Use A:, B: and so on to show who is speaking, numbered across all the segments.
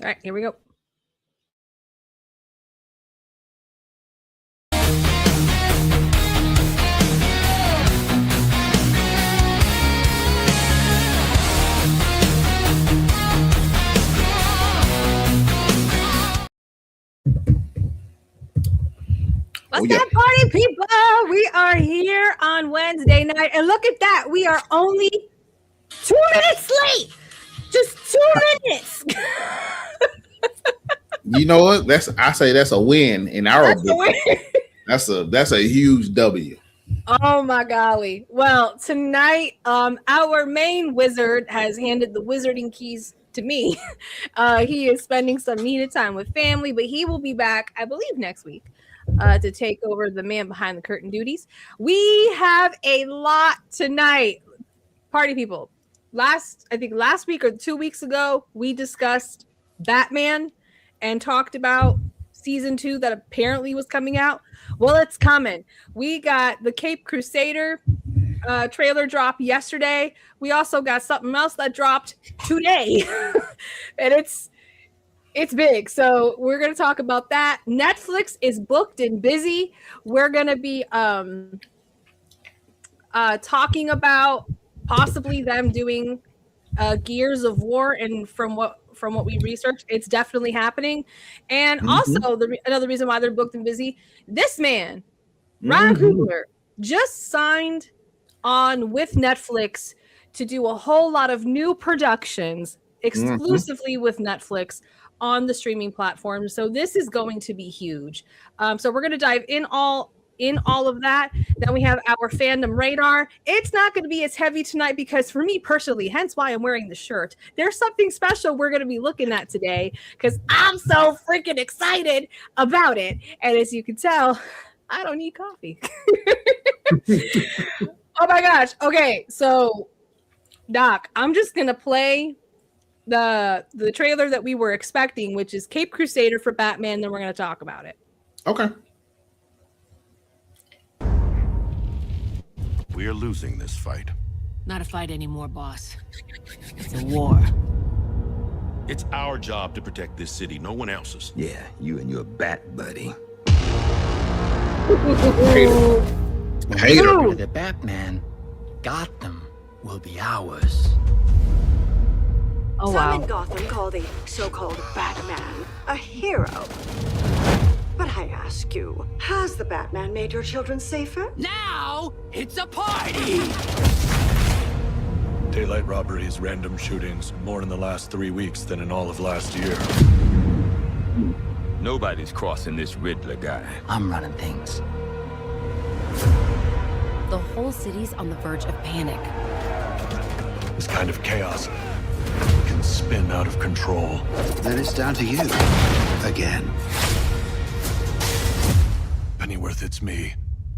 A: All right, here we go. What's that, party people? We are here on Wednesday night, and look at that. We are only 2 minutes late. Just 2 minutes.
B: You know what? I say that's a win in our book. That's a huge W.
A: Oh my golly. Well, tonight, our main wizard has handed the wizarding keys to me. He is spending some needed time with family, but he will be back, I believe, next week to take over the man behind the curtain duties. We have a lot tonight. Party people. Last week or 2 weeks ago, we discussed Batman and talked about season 2 that apparently was coming out. Well, it's coming. We got the Cape Crusader trailer drop yesterday. We also got something else that dropped today. And it's big. So we're going to talk about that. Netflix is booked and busy. We're going to be talking about possibly them doing Gears of War, and from what we researched, it's definitely happening. And also another reason why they're booked and busy, this man, Ryan Coogler, just signed on with Netflix to do a whole lot of new productions exclusively with Netflix on the streaming platform. So this is going to be huge. So we're going to dive in all of that. Then we have our fandom radar. It's not going to be as heavy tonight because for me personally, hence why I'm wearing the shirt, there's something special we're going to be looking at today because I'm so freaking excited about it. And as you can tell, I don't need coffee. Oh my gosh. Okay, so Doc, I'm just going to play the trailer that we were expecting, which is Cape Crusader for Batman. Then we're going to talk about it.
B: Okay.
C: We are losing this fight.
D: Not a fight anymore, boss. It's a war.
C: It's our job to protect this city, no one else's.
E: Yeah, you and your bat buddy.
B: Hater.
E: The Batman, Gotham will be ours.
A: Oh,
F: Some
A: wow.
F: in Gotham call the so-called Batman a hero. But I ask you, has the Batman made your children safer?
D: Now it's a party!
G: Daylight robberies, random shootings, more in the last 3 weeks than in all of last year.
H: Nobody's crossing this Riddler guy.
E: I'm running things.
I: The whole city's on the verge of panic.
G: This kind of chaos can spin out of control.
E: Then it's down to you. Again.
G: Pennyworth, it's me.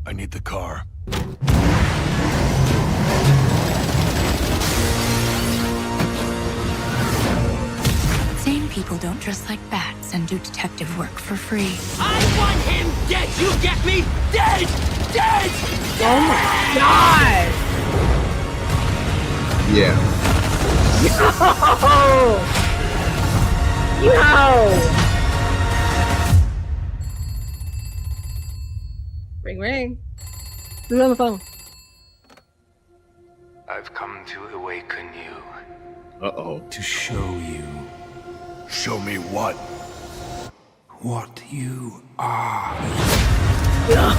G: I need the car.
I: Sane people don't dress like bats and do detective work for free.
D: I want him dead! You get me? Dead! Dead!
A: Oh my God!
B: Yeah.
A: Yo! Ring. Who's on the phone?
J: I've come to awaken you.
B: Uh-oh.
J: To show you.
G: Show me what?
J: What you are.
A: No!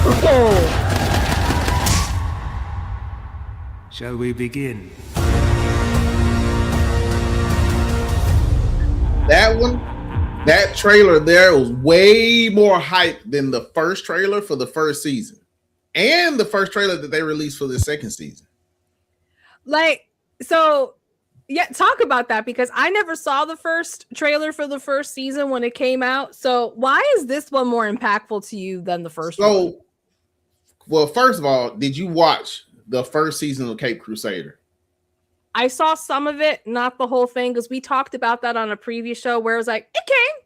J: Shall we begin?
B: That trailer there was way more hype than the first trailer for the first season and the first trailer that they released for the second season.
A: Like, so yeah, talk about that because I never saw the first trailer for the first season when it came out. So why is this one more impactful to you than the first one?
B: Well, first of all, did you watch the first season of Cape Crusader?
A: I saw some of it, not the whole thing, because we talked about that on a previous show where it was like, it came,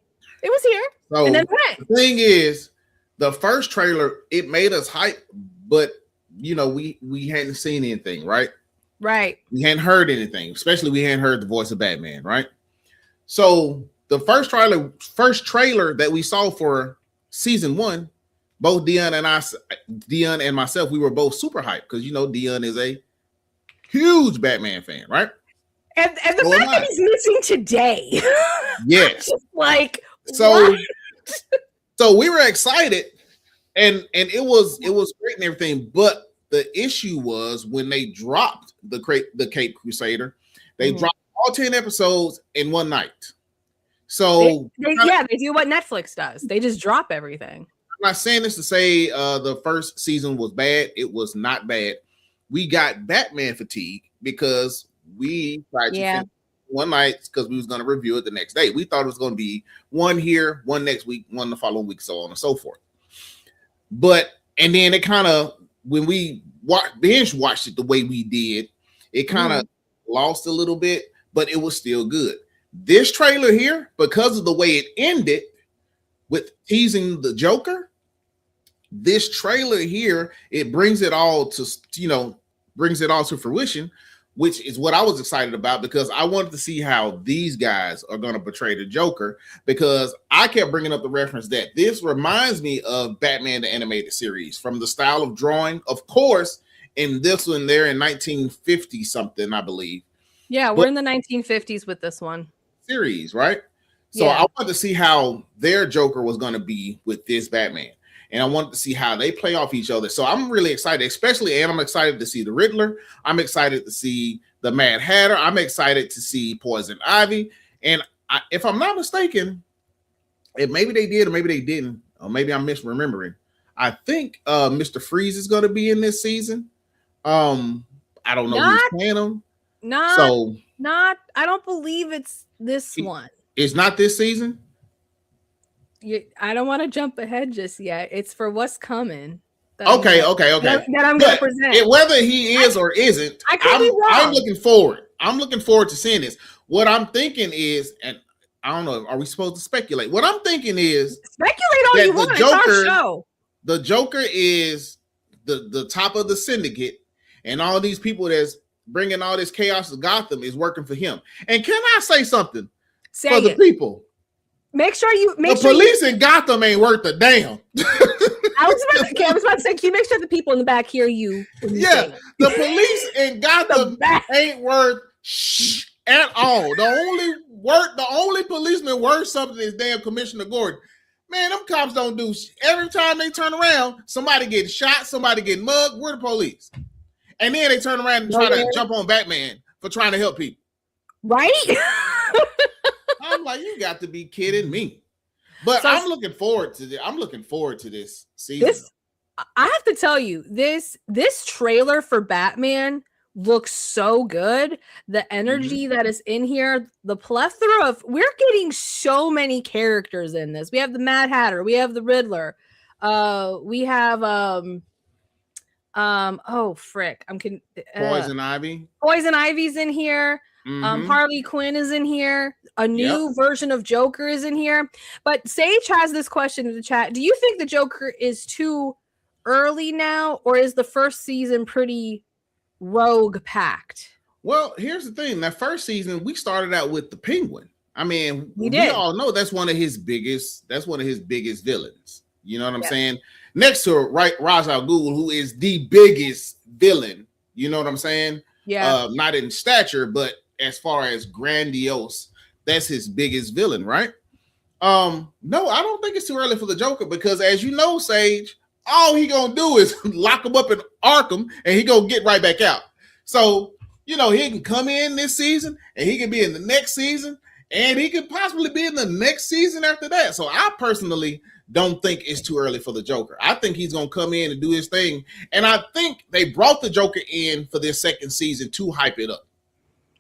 A: it was here,
B: so
A: and then went.
B: The thing is, the first trailer, it made us hype, but you know, we hadn't seen anything, right?
A: Right.
B: We hadn't heard anything, especially we hadn't heard the voice of Batman, right? So the first trailer that we saw for season 1, both Dion and myself, we were both super hyped because Dion is a huge Batman fan, right?
A: And the fact that he's missing today.
B: Yes.
A: Like,
B: so we were excited, and it was great and everything, but the issue was when they dropped the Cape Crusader, they dropped all 10 episodes in one night. So
A: they do what Netflix does. They just drop everything.
B: I'm not saying this to say the first season was bad. It was not bad. We got Batman fatigue because we tried to finish one night because we was going to review it the next day. We thought it was going to be one here, one next week, one the following week, so on and so forth. And then it kind of, when we binge watched it the way we did, it kind of lost a little bit, but it was still good. This trailer here, because of the way it ended with teasing the Joker, this trailer here, it brings it all to fruition, which is what I was excited about because I wanted to see how these guys are going to portray the Joker, because I kept bringing up the reference that this reminds me of Batman the Animated Series from the style of drawing, of course, in this one there in 1950 something, I believe.
A: Yeah, we're in the 1950s with this one.
B: Series, right? So I wanted to see how their Joker was going to be with this Batman. And I wanted to see how they play off each other. So I'm really excited, and I'm excited to see the Riddler. I'm excited to see the Mad Hatter. I'm excited to see Poison Ivy. And if I'm not mistaken, maybe they did or maybe they didn't, or maybe I'm misremembering. I think Mr. Freeze is going to be in this season. I don't know who's playing him.
A: I don't believe it's this one.
B: It's not this season?
A: I don't want to jump ahead just yet. It's for what's coming.
B: Okay.
A: That I'm going to present.
B: Whether he is or isn't, I'm looking forward. I'm looking forward to seeing this. What I'm thinking is, and I don't know, are we supposed to speculate? What I'm thinking is,
A: speculate all you want. It's our show.
B: The Joker is the top of the syndicate, and all these people that's bringing all this chaos to Gotham is working for him. And can I say something for the people?
A: Make sure
B: the police in Gotham ain't worth a damn.
A: I was about to say, can you make sure the people in the back hear you?
B: Yeah, the police in Gotham ain't worth at all. The only policeman worth something is damn Commissioner Gordon. Man, them cops don't do shit. Every time they turn around, somebody getting shot, somebody getting mugged. We're the police. And then they turn around and try to jump on Batman for trying to help people.
A: Right?
B: I'm like, you got to be kidding me. But I'm looking forward to this. I'm looking forward to this season.
A: I have to tell you, this trailer for Batman looks so good. The energy that is in here, the plethora of, we're getting so many characters in this. We have the Mad Hatter, we have the Riddler, we have
B: Poison Ivy.
A: Poison Ivy's in here. Harley Quinn is in here. A new version of Joker is in here. But Sage has this question in the chat. Do you think the Joker is too early now, or is the first season pretty rogue packed?
B: Well, here's the thing. That first season, we started out with the Penguin. I mean, we all know that's one of his biggest villains. You know what I'm saying? Next to Ra's al Ghul, who is the biggest villain. You know what I'm saying?
A: Yeah.
B: Not in stature, but as far as grandiose, that's his biggest villain, right? No, I don't think it's too early for the Joker, because as you know, Sage, all he gonna do is lock him up in Arkham and he gonna get right back out. So, he can come in this season and he can be in the next season and he could possibly be in the next season after that. So I personally don't think it's too early for the Joker. I think he's gonna come in and do his thing. And I think they brought the Joker in for this second season to hype it up.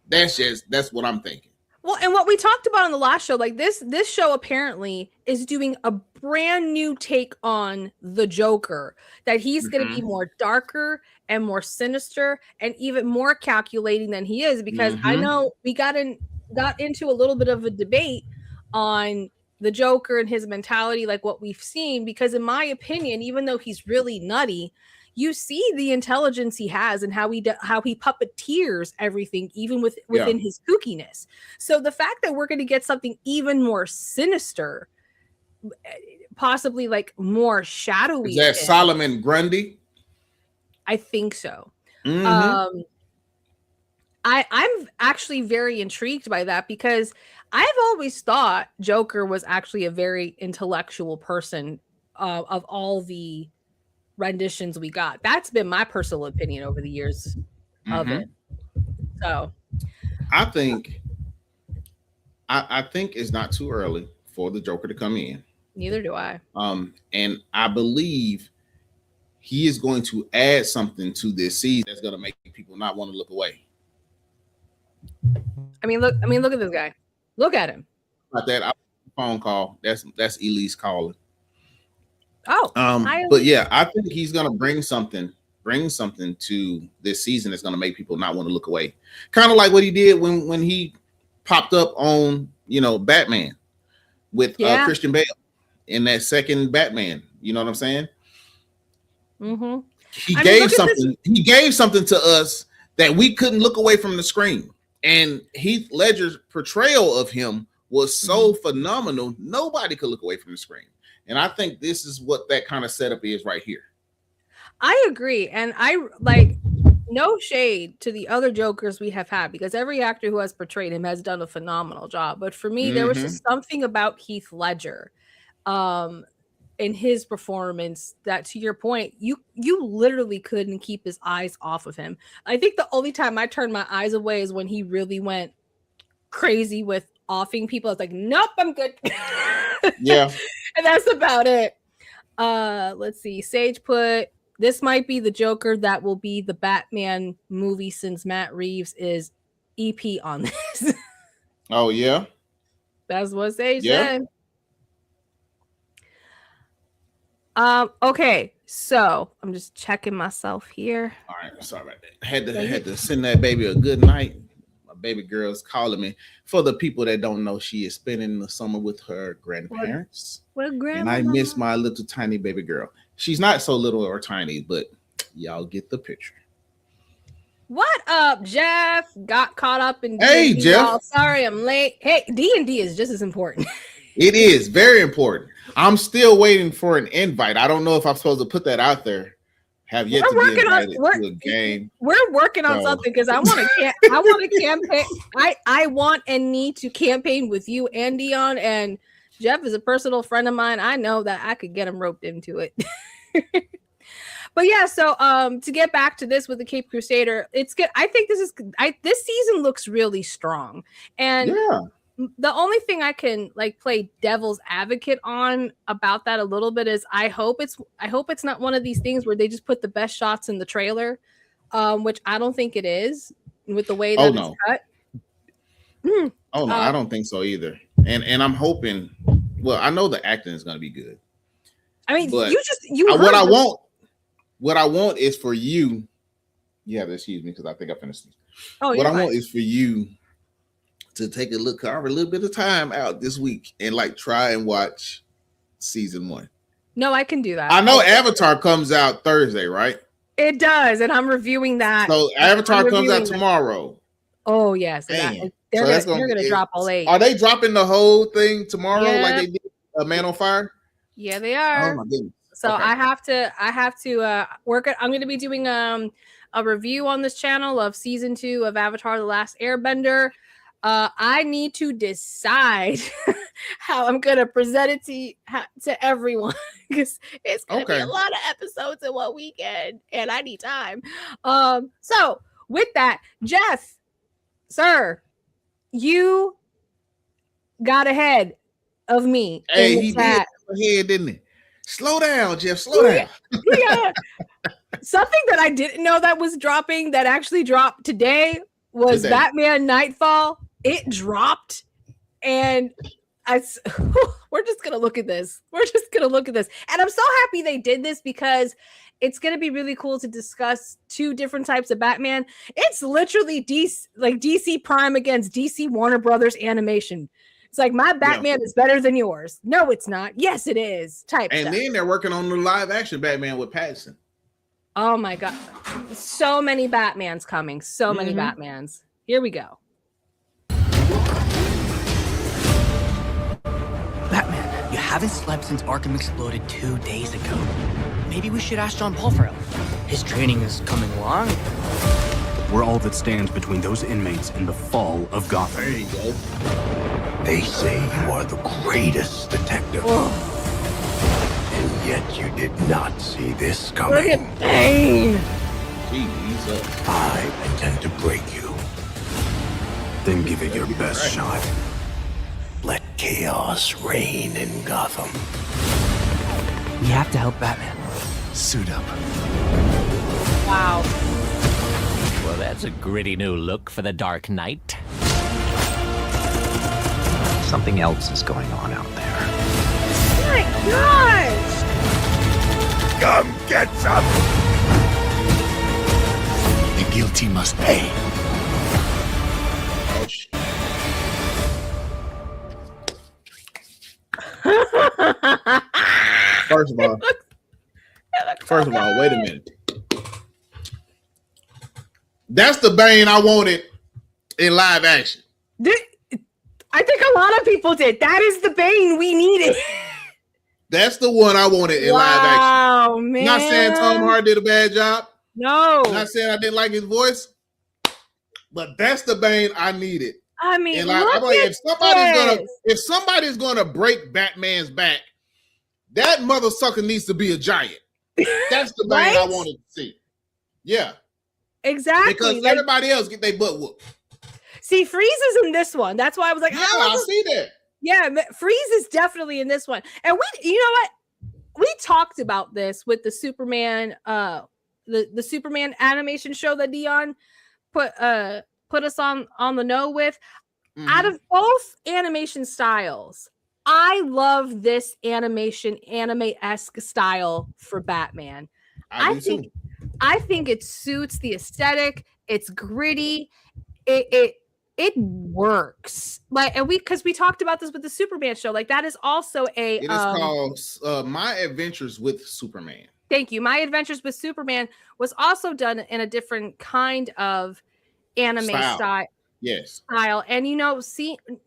B: That's what I'm thinking.
A: Well, and what we talked about on the last show, like this show apparently is doing a brand new take on the Joker, that he's going to be more darker and more sinister and even more calculating than he is, because I know we got into a little bit of a debate on the Joker and his mentality, like what we've seen, because in my opinion, even though he's really nutty, you see the intelligence he has and how he puppeteers everything, even within his kookiness. So the fact that we're going to get something even more sinister, possibly like more shadowy.
B: Is that Solomon Grundy?
A: I think so.
B: Mm-hmm.
A: I'm actually very intrigued by that because I've always thought Joker was actually a very intellectual person of all the renditions we got. That's been my personal opinion over the years of it. So
B: I think it's not too early for the Joker to come in.
A: Neither do I.
B: And I believe he is going to add something to this season that's going to make people not want to look away.
A: I mean, look at this guy. Look at him.
B: About that, phone call. That's Elise calling.
A: Oh,
B: but yeah, I think he's gonna bring something to this season that's gonna make people not want to look away. Kind of like what he did when he popped up on Batman with Christian Bale in that second Batman. You know what I'm saying?
A: Mm-hmm.
B: He gave something to us that we couldn't look away from the screen. And Heath Ledger's portrayal of him was so phenomenal, nobody could look away from the screen. And I think this is what that kind of setup is right here.
A: I agree. And I like no shade to the other Jokers we have had, because every actor who has portrayed him has done a phenomenal job. But for me, there was just something about Heath Ledger in his performance that, to your point, you literally couldn't keep his eyes off of him. I think the only time I turned my eyes away is when he really went crazy with offing people. I was like, nope, I'm good.
B: Yeah.
A: And that's about it. Let's see. Sage put, this might be the Joker that will be the Batman movie since Matt Reeves is EP on this.
B: Oh, yeah?
A: That's what Sage said. Okay, so I'm just checking myself here.
B: All right, sorry about that. Had to send that baby a good night. My baby girl's calling me. For the people that don't know, she is spending the summer with her grandparents. And I miss my little tiny baby girl. She's not so little or tiny, but y'all get the picture.
A: What up, Jeff? Got caught up in D&D.
B: Hey, Jeff.
A: Y'all. Sorry, I'm late. Hey, D&D is just as important.
B: It is very important. I'm still waiting for an invite. I don't know if I'm supposed to put that out there. Have yet to be invited to a game.
A: We're working on something because I want to campaign. I want and need to campaign with you and Dion, and Jeff is a personal friend of mine. I know that I could get him roped into it. But yeah, so to get back to this with the Cape Crusader, it's good. I think this season looks really strong, and the only thing I can play devil's advocate on about that a little bit is I hope it's not one of these things where they just put the best shots in the trailer, which I don't think it is with the way that it's cut.
B: Oh no, I don't think so either. And I'm hoping. Well, I know the acting is going to be good.
A: I mean,
B: but what I want is for you. You have to excuse me because I think I finished. What I want is for you to take a little bit of time out this week and try and watch season 1.
A: No, I can do that.
B: I know Avatar comes out Thursday, right?
A: It does, and I'm reviewing that.
B: So Avatar comes out tomorrow.
A: Oh yes, they're gonna drop all 8.
B: Are they dropping the whole thing tomorrow like they did Man on Fire?
A: Yeah, they are.
B: Oh my goodness.
A: So okay. I have to work it. I'm going to be doing a review on this channel of season 2 of Avatar: The Last Airbender. I need to decide how I'm going to present it to everyone because it's going to be a lot of episodes in one weekend, and I need time. So with that, Jeff, sir, you got ahead of me.
B: Hey, he did ahead, didn't he? Slow down, Jeff. Slow down.
A: Yeah. Something that I didn't know that was dropping that actually dropped today was Batman Knightfall. It dropped, and we're just gonna look at this. And I'm so happy they did this because it's gonna be really cool to discuss 2 different types of Batman. It's literally DC Prime against DC Warner Brothers animation. It's like my Batman is better than yours. No, it's not. Yes, it is. Type.
B: And then they're working on the live action Batman with Pattinson.
A: Oh my god. So many Batmans coming. So many Batmans. Here we go.
E: Batman, you haven't slept since Arkham exploded 2 days ago. Maybe we should ask John Paul for help. His training is coming along.
J: We're all that stands between those inmates and the fall of Gotham.
B: There you go.
G: They say you are the greatest detective. And yet you did not see this
A: Look
G: coming.
A: at Bane.
B: Jesus.
G: I intend to break you. Then give it your best shot. Let chaos reign in Gotham.
E: We have to help Batman. Suit up.
A: Wow.
D: Well, that's a gritty new look for the Dark Knight.
E: Something else is going on out there.
A: Oh my gosh.
G: Come get some! The guilty must pay.
B: Oh, shit. First of all, wait a minute. That's the Bane I wanted in live action.
A: I think a lot of people did. That is the Bane we needed.
B: That's the one I wanted in live action.
A: Wow, man.
B: Not saying Tom Hardy did a bad job.
A: No.
B: Not saying I didn't like his voice. But that's the Bane I needed.
A: I mean,
B: And
A: look
B: I'm like,
A: at
B: if somebody's gonna break Batman's back, that mother sucker needs to be a giant. That's the Bane I
A: Right?
B: wanted to see. Yeah,
A: Exactly.
B: because
A: Like,
B: everybody else get their butt whooped.
A: see, Freeze is in this one. That's why I was like,
B: Yeah, I see that.
A: yeah, Freeze is definitely in this one. And you know what? We talked about this with the Superman, the Superman animation show that Dion put us on the know with. Out of both animation styles, I love this anime-esque style for Batman. I think it suits the aesthetic. It's gritty. It works. Because we talked about this with the Superman show. Like that is also a.
B: It is called My Adventures with Superman.
A: Thank you. My Adventures with Superman was also done in a different kind of anime style.
B: Yes.
A: Style. And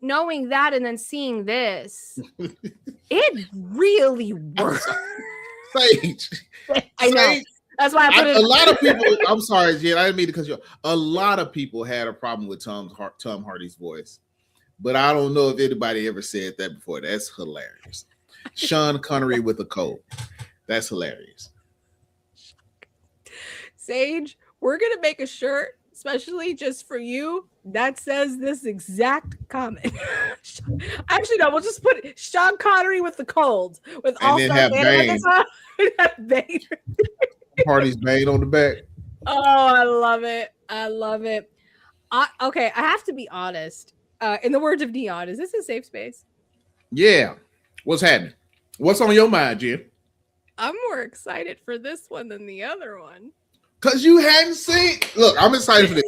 A: knowing that and then seeing this, it really works.
B: Sage.
A: I know.
B: Sage,
A: That's why I put it.
B: A lot of people. I'm sorry, Jen. I didn't mean to cut you off. A lot of people had a problem with Tom Hardy's voice, but I don't know if anybody ever said that before. That's hilarious. Sean Connery with a cold. That's hilarious.
A: Sage, we're gonna make a shirt, especially just for you, that says this exact comment. Actually, no, we'll just put Sean Connery with the cold, with
B: And then have
A: Bane.
B: Hardy's Bane on the back.
A: Oh, I love it. I love it. Okay, I have to be honest. In the words of Dion, is this a safe space?
B: Yeah. What's happening? What's on your mind, Jen?
A: I'm more excited for this one than the other one.
B: Because you hadn't seen. Look, I'm excited for this.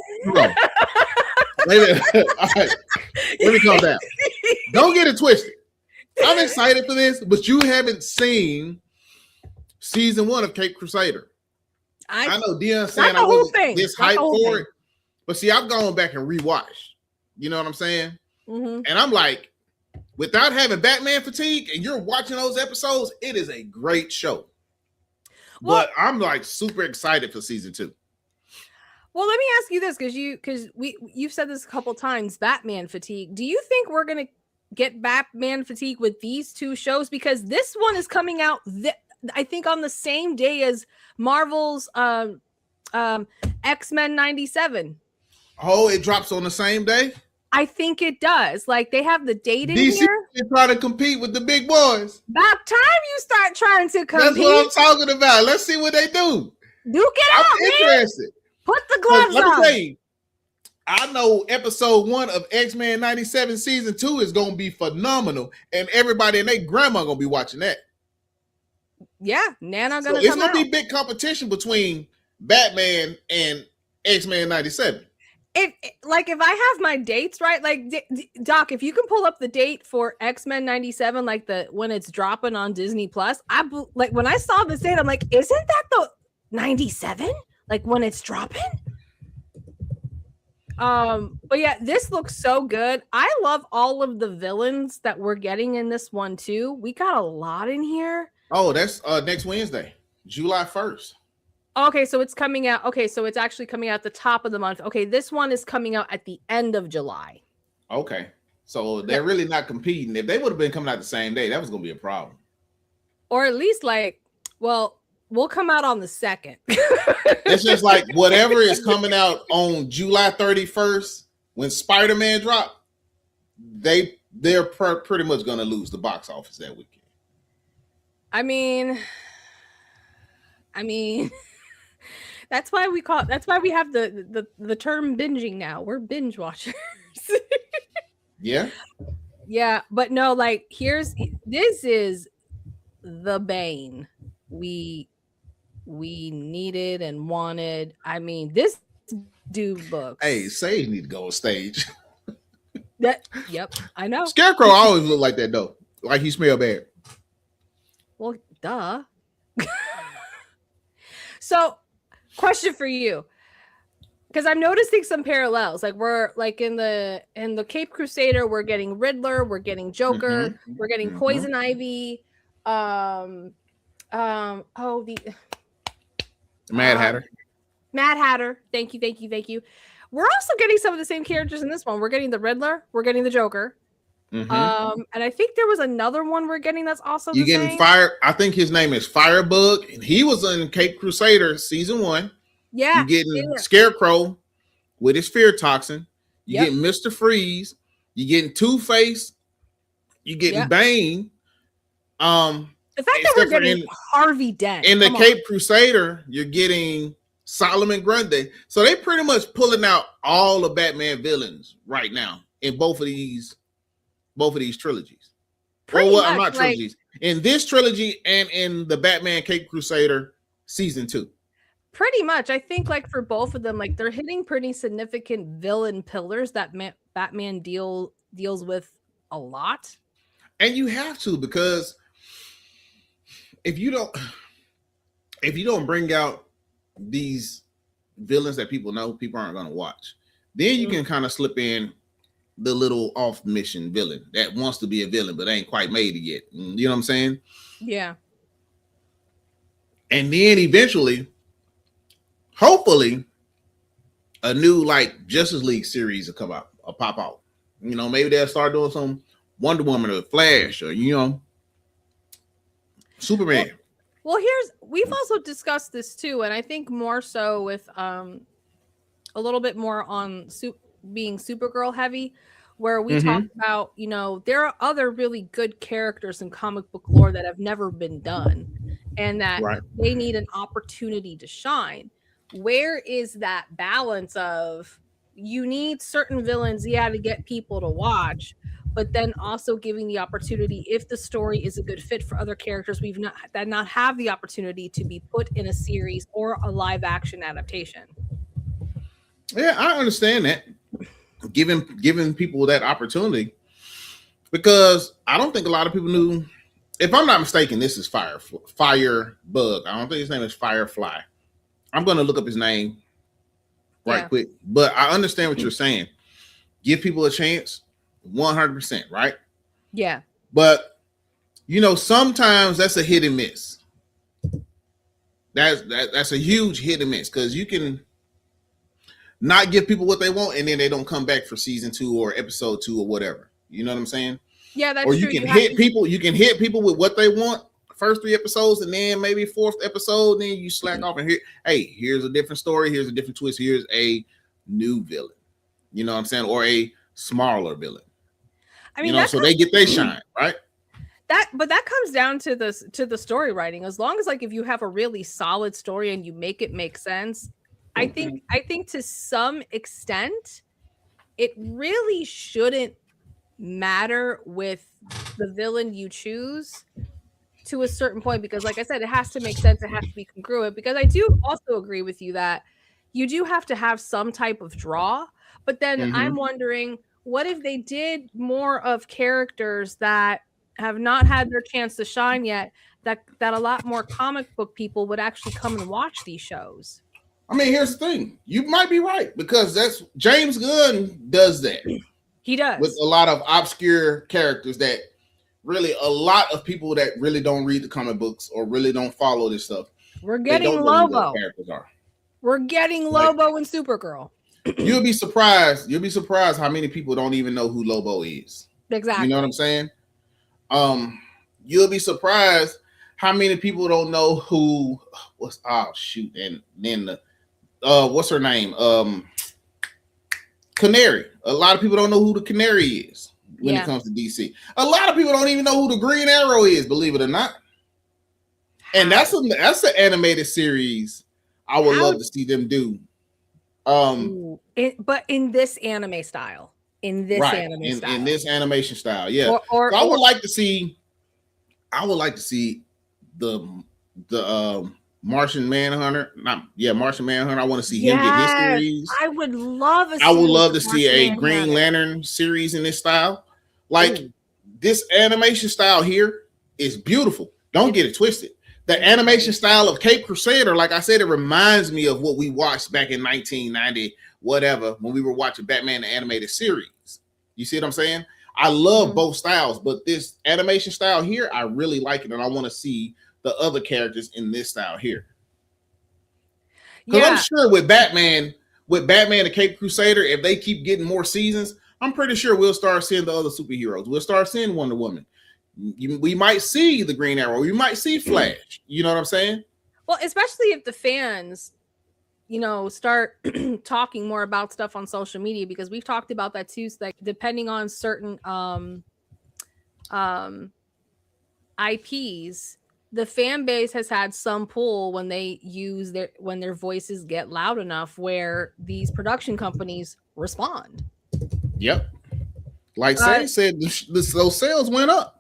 B: Wait a minute. All right. Let me calm down. Don't get it twisted. I'm excited for this, but you haven't seen season 1 of Cape Crusader. I know Dion saying I wasn't this hyped for it, but see, I've gone back and rewatched. You know what I'm saying? And I'm like, without having Batman fatigue, and you're watching those episodes, it is a great show. But I'm like super excited for season 2.
A: Well, let me ask you this, because you've said this a couple times, Batman fatigue. Do you think we're gonna get Batman fatigue with these two shows? Because this one is coming out, I think, on the same day as Marvel's X-Men 97.
B: Oh, it drops on the same day?
A: I think it does. Like they have the date in
B: DC
A: here.
B: They try to compete with the big boys.
A: About time you start trying to compete.
B: That's what I'm talking about. Let's see what they do.
A: Duke it out,
B: I'm interested.
A: Put the gloves
B: Let
A: on.
B: me tell you, I know episode 1 of X-Men 97 season 2 is going to be phenomenal, and everybody and their grandma going to be watching that.
A: Yeah, Nana gonna
B: It's
A: come
B: going
A: out.
B: to be big competition between Batman and X-Men 97.
A: If I have my dates right, like Doc, if you can pull up the date for X-Men 97, like when it's dropping on Disney Plus, when I saw this date, I'm like, isn't that 97, like when it's dropping. But yeah, this looks so good. I love all of the villains that we're getting in this one too. We got a lot in here.
B: Oh, that's next Wednesday, July 1st.
A: Okay, so it's coming out. Okay, so it's actually coming out at the top of the month. Okay, this one is coming out at the end of July.
B: Okay, so they're really not competing. If they would have been coming out the same day, that was going to be a problem.
A: Or at least like, well, we'll come out on the 2nd.
B: It's just like whatever is coming out on July 31st when Spider-Man dropped, they're pretty much going to lose the box office that weekend.
A: I mean, that's why we have the term binging now. We're binge watchers.
B: Yeah.
A: Yeah, but no, like this is the Bane we needed and wanted. I mean, this dude looks.
B: Hey, Sage need to go on stage.
A: Yep, I know.
B: Scarecrow always look like that though, like he smell bad.
A: Well, duh. So, question for you, because I'm noticing some parallels. Like we're like in the Cape Crusader, we're getting Riddler, we're getting Joker, we're getting Poison Ivy. The
B: Mad Hatter.
A: Mad Hatter. Thank you. We're also getting some of the same characters in this one. We're getting the Riddler. We're getting the Joker. And I think there was another one we're getting that's also
B: you getting Fire. I think his name is Firebug, and he was in Cape Crusader season 1.
A: Yeah,
B: you getting Scarecrow with his fear toxin. You getting Mr. Freeze. You getting Two-Face. You getting Bane.
A: The fact that we're getting Harvey Dent
B: in the Cape Crusader, you're getting Solomon Grundy. So they pretty much pulling out all the Batman villains right now in both of these trilogies. Not trilogies. In this trilogy and in the Batman Cape Crusader season 2.
A: Pretty much. I think like for both of them, like they're hitting pretty significant villain pillars that Batman deals with a lot.
B: And you have to, because if you don't bring out these villains that people know, people aren't going to watch. Then you can kind of slip in the little off mission villain that wants to be a villain but ain't quite made it yet. You know what I'm saying?
A: Yeah.
B: And then eventually, hopefully, a new like Justice League series will come out or pop out. You know, maybe they'll start doing some Wonder Woman or Flash or Superman.
A: Well, we've also discussed this too, and I think more so with a little bit more on being Supergirl heavy, where we talk about, there are other really good characters in comic book lore that have never been done, and that they need an opportunity to shine. Where is that balance of you need certain villains, to get people to watch, but then also giving the opportunity, if the story is a good fit for other characters that not have the opportunity to be put in a series or a live action adaptation.
B: Yeah, I understand that. Giving people that opportunity, because I don't think a lot of people knew. If I'm not mistaken, this is Firebug. I don't think his name is Firefly. I'm going to look up his name quick. But I understand what you're saying. Give people a chance. 100%, right?
A: Yeah.
B: But sometimes that's a hit and miss. That's a huge hit and miss, because you can not give people what they want and then they don't come back for season 2 or episode 2 or whatever. You know what I'm saying?
A: Yeah, that's
B: true. Or you
A: true.
B: can hit people. You can hit people with what they want first 3 episodes, and then maybe 4th episode, then you slack off and here's a different story. Here's a different twist. Here's a new villain. You know what I'm saying? Or a smaller villain. I mean, so they get their shine, right?
A: But that comes down to the story writing. As long as if you have a really solid story and you make it make sense, I think to some extent it really shouldn't matter with the villain you choose to a certain point, because like I said, it has to make sense. It has to be congruent, because I do also agree with you that you do have to have some type of draw. But then I'm wondering, what if they did more of characters that have not had their chance to shine yet, that a lot more comic book people would actually come and watch these shows.
B: I mean, here's the thing. You might be right, because that's James Gunn does that.
A: He does.
B: With a lot of obscure characters that really a lot of people that really don't read the comic books or really don't follow this stuff.
A: We're getting Lobo.
B: Characters are.
A: We're getting Lobo and Supergirl.
B: You'll be surprised. You'll be surprised how many people don't even know who Lobo is.
A: Exactly.
B: You know what I'm saying? You'll be surprised how many people don't know who and then the what's her name? Canary. A lot of people don't know who the Canary is when it comes to DC. A lot of people don't even know who the Green Arrow is, believe it or not. And that's an animated series I would love to see them do.
A: But in this anime style. In this
B: animation style, yeah. So I would like to see the Martian Manhunter. Martian Manhunter. I want to see him get his series.
A: I would love
B: to see a Green Lantern series in this style. This animation style here is beautiful. Don't get it twisted. The animation style of Cape Crusader, like I said, it reminds me of what we watched back in 1990, whatever, when we were watching Batman the Animated Series. You see what I'm saying? I love both styles, but this animation style here, I really like it, and I want to see the other characters in this style here. Because I'm sure with Batman the Cape Crusader, if they keep getting more seasons, I'm pretty sure we'll start seeing the other superheroes. We'll start seeing Wonder Woman. We might see the Green Arrow. We might see Flash. You know what I'm saying?
A: Well, especially if the fans, start talking more about stuff on social media, because we've talked about that too. So like depending on certain IPs, the fan base has had some pull when they use when their voices get loud enough where these production companies respond.
B: Yep. Like Say said, those sales went up.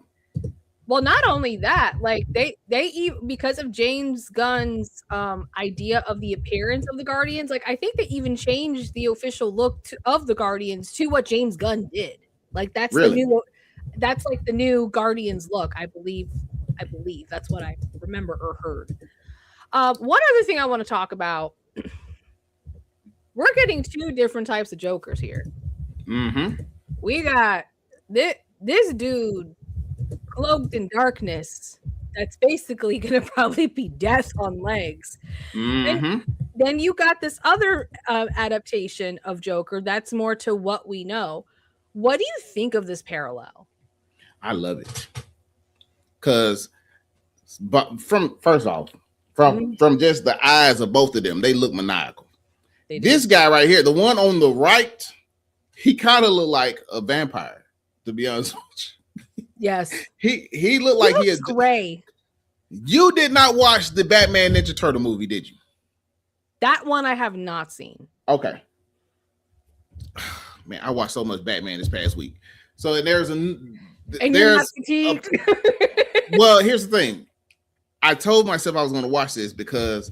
A: Well, not only that, like they even, because of James Gunn's idea of the appearance of the Guardians, like I think they even changed the official look of the Guardians to what James Gunn did. Like that's like the new Guardians look. I believe that's what I remember or heard. One other thing I want to talk about: we're getting two different types of Jokers here. Mm-hmm. We got this dude cloaked in darkness that's basically gonna probably be death on legs. Mm-hmm. Then you got this other adaptation of Joker that's more to what we know. What do you think of this parallel?
B: I love it because, from just the eyes of both of them, they look maniacal. This guy right here, the one on the right, he kind of looked like a vampire, to be honest with you.
A: Yes.
B: He looked like he is
A: gray.
B: You did not watch the Batman Ninja Turtle movie, did you?
A: That one I have not seen.
B: Okay. Man, I watched so much Batman this past week. So you're not fatigued. Well, here's the thing. I told myself I was going to watch this because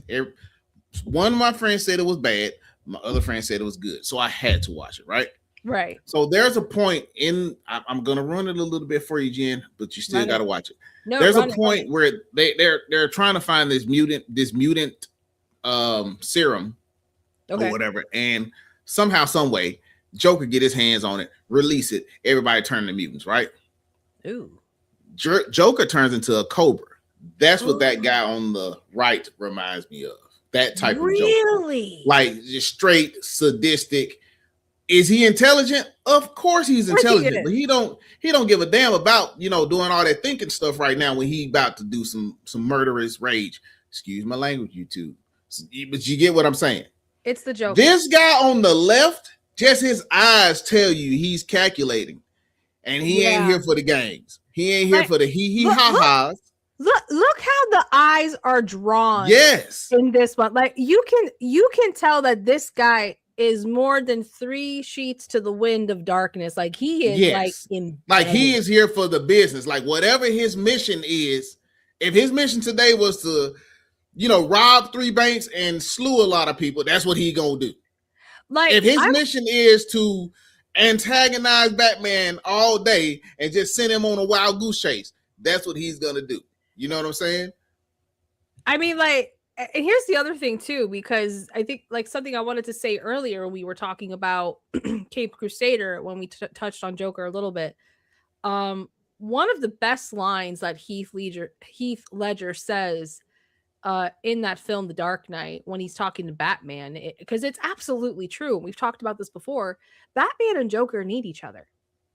B: one of my friends said it was bad. My other friend said it was good. So I had to watch it, right?
A: Right.
B: So there's a point I'm gonna run it a little bit for you, Jen, but you still gotta watch it.
A: No,
B: there's a point where they're trying to find this mutant serum or whatever, and somehow, some way, Joker get his hands on it, release it, everybody turn to mutants, right?
A: Ooh.
B: Joker turns into a cobra. That's what that guy on the right reminds me of. That type of Joker.
A: Really?
B: Like just straight sadistic. Is he intelligent? Of course he's intelligent, but he don't give a damn about doing all that thinking stuff right now when he about to do some murderous rage. Excuse my language, YouTube. But you get what I'm saying.
A: It's the Joker.
B: This guy on the left, just his eyes tell you he's calculating, and he ain't here for the games. He ain't here for the ha-has.
A: Look how the eyes are drawn.
B: Yes,
A: in this one, like you can tell that this guy is more than 3 sheets to the wind of darkness. Like he is
B: he is here for the business. Like whatever his mission is, if his mission today was to, rob 3 banks and slew a lot of people, that's what he gonna do. Like if his mission is to antagonize Batman all day and just send him on a wild goose chase. That's what he's gonna do. You know what I'm saying?
A: I mean, like, and here's the other thing too, because I think like something I wanted to say earlier, we were talking about Cape Crusader when we touched on Joker a little bit. One of the best lines that Heath Ledger says in that film, The Dark Knight, when he's talking to Batman, because it's absolutely true. We've talked about this before. Batman and Joker need each other.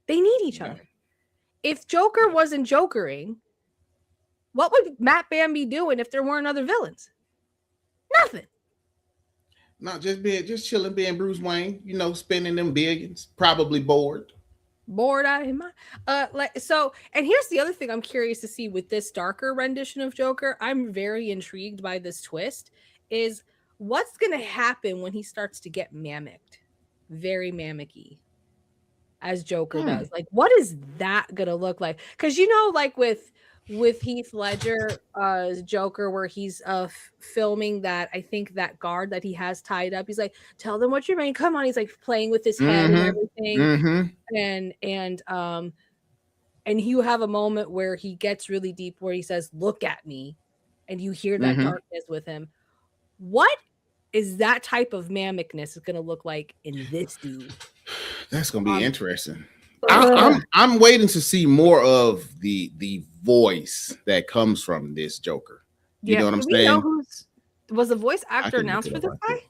A: They need each other. If Joker wasn't jokering, what would Batman be doing if there weren't other villains? Nothing.
B: Not just chilling, being Bruce Wayne, you know, spending them billions, probably bored
A: out of his mind. And here's the other thing I'm curious to see with this darker rendition of Joker. I'm very intrigued by this twist. Is what's gonna happen when he starts to get mimicked, very mimicky, as Joker does. Like, what is that gonna look like? Because you know, like with Heath Ledger Joker, where he's filming that, I think that guard that he has tied up, he's like, tell them what you're doing, come on. He's like playing with his head and everything. And you have a moment where he gets really deep, where he says, look at me, and you hear that darkness with him. What is that type of mamicness is going to look like in this dude?
B: That's going to be interesting. I'm waiting to see more of the voice that comes from this Joker. You know what I'm saying?
A: Was the voice actor announced for this guy?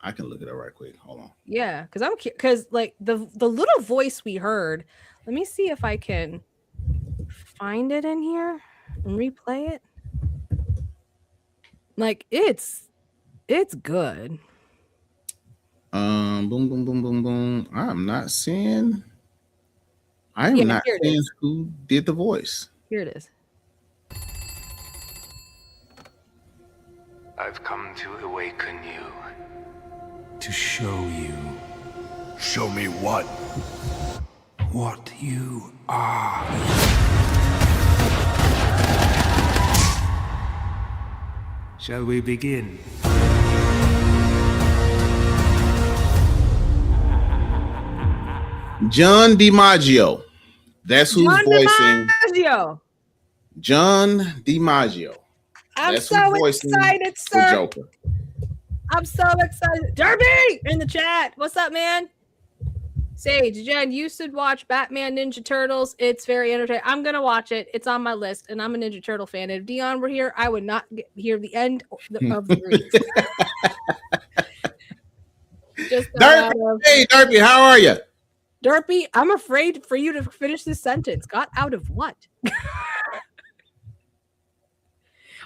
B: I can look it up right quick. Hold on.
A: Yeah, because like the little voice we heard. Let me see if I can find it in here and replay it. Like it's good.
B: Boom, boom, boom, boom, boom. I'm not seeing who did the voice.
A: Here it is.
G: I've come to awaken you.
J: To show you.
G: Show me what?
J: What you are. Shall we begin?
B: John DiMaggio. That's who's voicing. John DiMaggio.
A: I'm so excited, sir.
B: Joker.
A: I'm so excited. Derby in the chat. What's up, man? Sage, Jen, you should watch Batman Ninja Turtles. It's very entertaining. I'm going to watch it. It's on my list, and I'm a Ninja Turtle fan. If Dion were here, I would not hear the end of the read.
B: Derpy, hey, Derpy, how are you?
A: Derpy, I'm afraid for you to finish this sentence. Got out of what?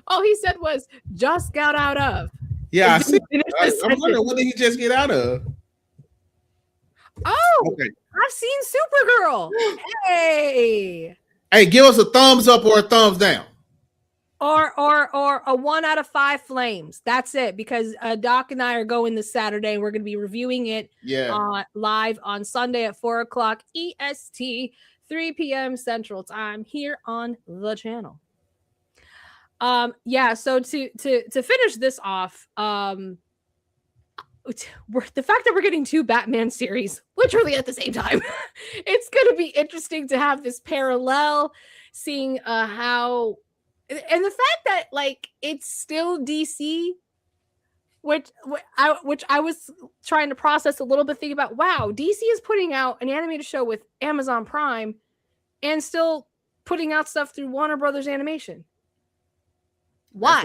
A: All he said was, just got out of.
B: Yeah, I see. I'm wondering, what did he just get out of?
A: Oh, okay. I've seen Supergirl. Hey,
B: give us a thumbs up or a thumbs down,
A: or a 1 out of 5 flames. That's it, because Doc and I are going this Saturday, and we're going to be reviewing it live on Sunday at 4:00 EST, 3 p.m. Central Time here on the channel. So to finish this off, the fact that we're getting 2 Batman series literally at the same time, it's going to be interesting to have this parallel, seeing how, and the fact that like it's still DC, which I was trying to process a little bit, thinking about, wow, DC is putting out an animated show with Amazon Prime and still putting out stuff through Warner Brothers Animation. Why?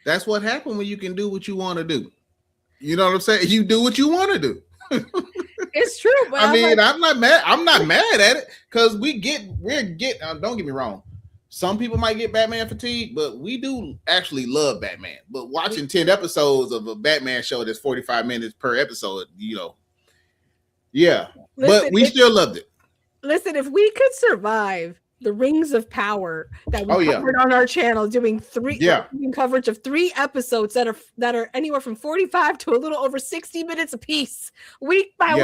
B: That's what happened when you can do what you want to do. You know what I'm saying? You do what you want to do.
A: It's true, but
B: I'm not mad. I'm not mad at it, because we're getting. Don't get me wrong. Some people might get Batman fatigue, but we do actually love Batman. But watching 10 episodes of a Batman show that's 45 minutes per episode, but we still loved it.
A: Listen, if we could survive the Rings of Power that we covered on our channel, doing coverage of 3 episodes that are anywhere from 45 to a little over 60 minutes apiece, week by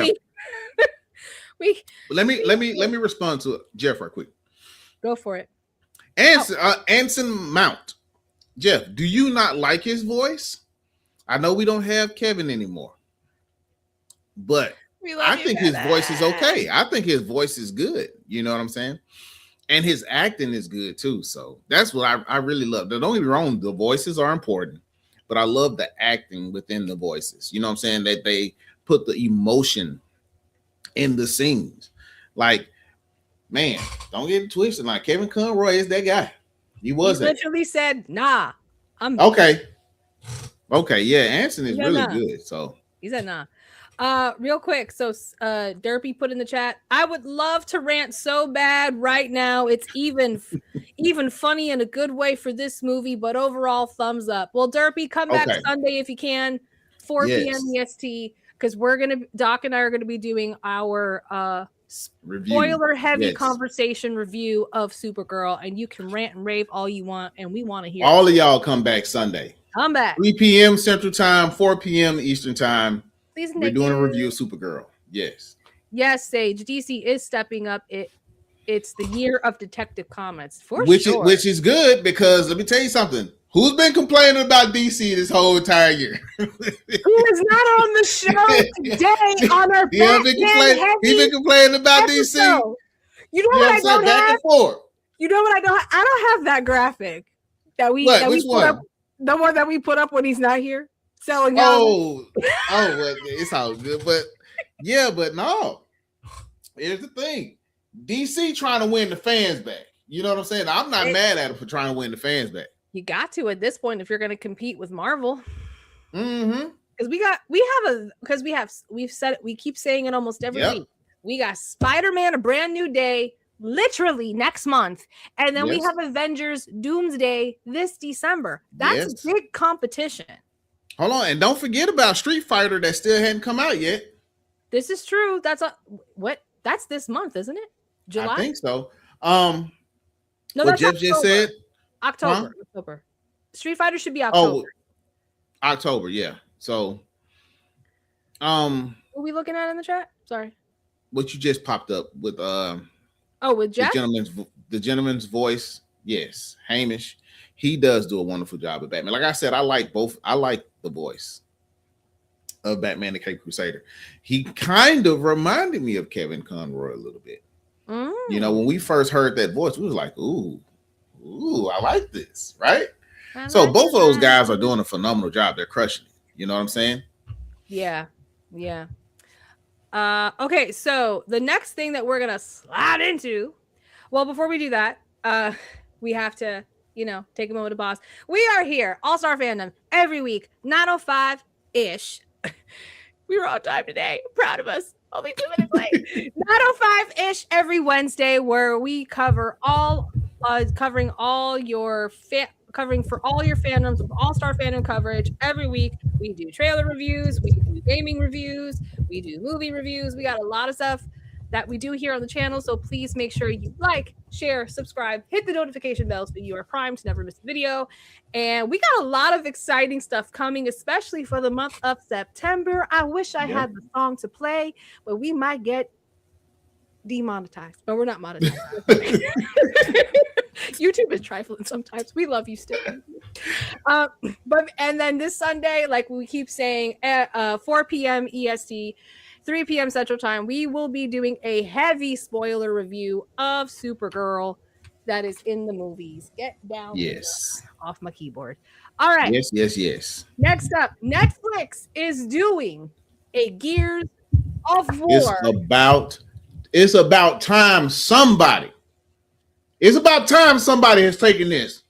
A: week.
B: Let me respond to Jeff right quick.
A: Go for it.
B: Anson Mount. Jeff, do you not like his voice? I know we don't have Kevin anymore, but I think his voice is okay. I think his voice is good. You know what I'm saying? And his acting is good too. So that's what I really love. Don't get me wrong, the voices are important, but I love the acting within the voices. You know what I'm saying? That they put the emotion in the scenes. Like, man, don't get it twisted. Like Kevin Conroy is that guy. He
A: literally said, "Nah, I'm
B: okay." Okay, yeah, Anson is really good. So
A: he said, "Nah." Real quick. So, Derpy put in the chat, I would love to rant so bad right now. It's even funny in a good way for this movie, but overall, thumbs up. Well, Derpy, come back Sunday if you can, 4 p.m. EST, because Doc and I are gonna be doing our spoiler heavy conversation review of Supergirl, and you can rant and rave all you want, and we want to hear
B: all of y'all come back Sunday.
A: Come back
B: 3 p.m. Central Time, 4 p.m. Eastern Time. We're doing a review of Supergirl. Yes.
A: Yes, Sage. DC is stepping up. It's the year of Detective Comics
B: which is good, because let me tell you something. Who's been complaining about DC this whole entire year?
A: Who is not on the show today on our
B: He's been complaining about
A: episode.
B: DC.
A: You know what I don't have? You know what I don't have? I don't have that graphic that we put up. The one that we put up when he's not here. Selling
B: well, it's all good, but no. Here's the thing: DC trying to win the fans back. You know what I'm saying? I'm not mad at him for trying to win the fans back.
A: You got to at this point if you're going to compete with Marvel.
B: Mm-hmm.
A: Because we keep saying it almost every week. We got Spider-Man: A Brand New Day literally next month, and then we have Avengers: Doomsday this December. That's a big competition.
B: Hold on, and don't forget about Street Fighter that still hadn't come out yet.
A: This is true. That's this month, isn't it? July?
B: I think so.
A: No,
B: what Jeff just said.
A: October. October. Street Fighter should be October.
B: Oh, October, yeah. So,
A: what are we looking at in the chat? Sorry.
B: What you just popped up with?
A: With Jeff?
B: The gentleman's voice. Yes, Hamish. He does do a wonderful job of Batman. Like I said, I like both. I like the voice of Batman the Cape Crusader. He kind of reminded me of Kevin Conroy a little bit. You know, when we first heard that voice, we was like, ooh, I like this, right? So both of those guys are doing a phenomenal job. They're crushing it. You know what I'm saying?
A: Yeah. Okay, so the next thing that we're gonna slide into, well, before we do that, we have to, take a moment to pause. We are here, All-Star Fandom, every week, 9:05-ish. We were on time today. I'm proud of us. Only 2 minutes late. 9:05-ish every Wednesday, where we covering for all your fandoms, All-Star Fandom coverage every week. We do trailer reviews, we do gaming reviews, we do movie reviews. We got a lot of stuff that we do here on the channel, so please make sure you like, share, subscribe, hit the notification bell so you are primed to never miss a video. And we got a lot of exciting stuff coming, especially for the month of September. I wish I had the song to play, but we might get demonetized. But we're not monetized. YouTube is trifling sometimes. We love you still. And then this Sunday, like we keep saying, at 4 p.m. EST, 3 p.m. Central Time, we will be doing a heavy spoiler review of Supergirl that is in the movies. Get down off my keyboard. All right.
B: Yes.
A: Next up, Netflix is doing a Gears of War.
B: It's about time somebody has taken this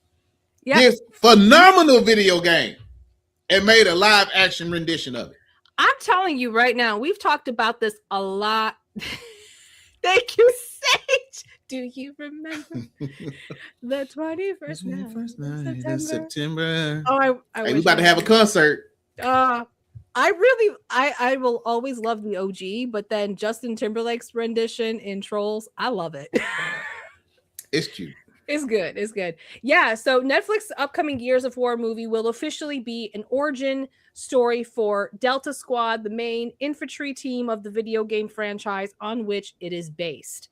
B: phenomenal video game and made a live action rendition of it.
A: I'm telling you right now, we've talked about this a lot. Thank you, Sage. Do you remember the 21st night of
B: September?
A: Oh,
B: we about to have a concert.
A: I will always love the OG, but then Justin Timberlake's rendition in Trolls, I love it.
B: It's cute.
A: It's good. Yeah, so Netflix's upcoming Gears of War movie will officially be an origin story for Delta Squad, the main infantry team of the video game franchise on which it is based.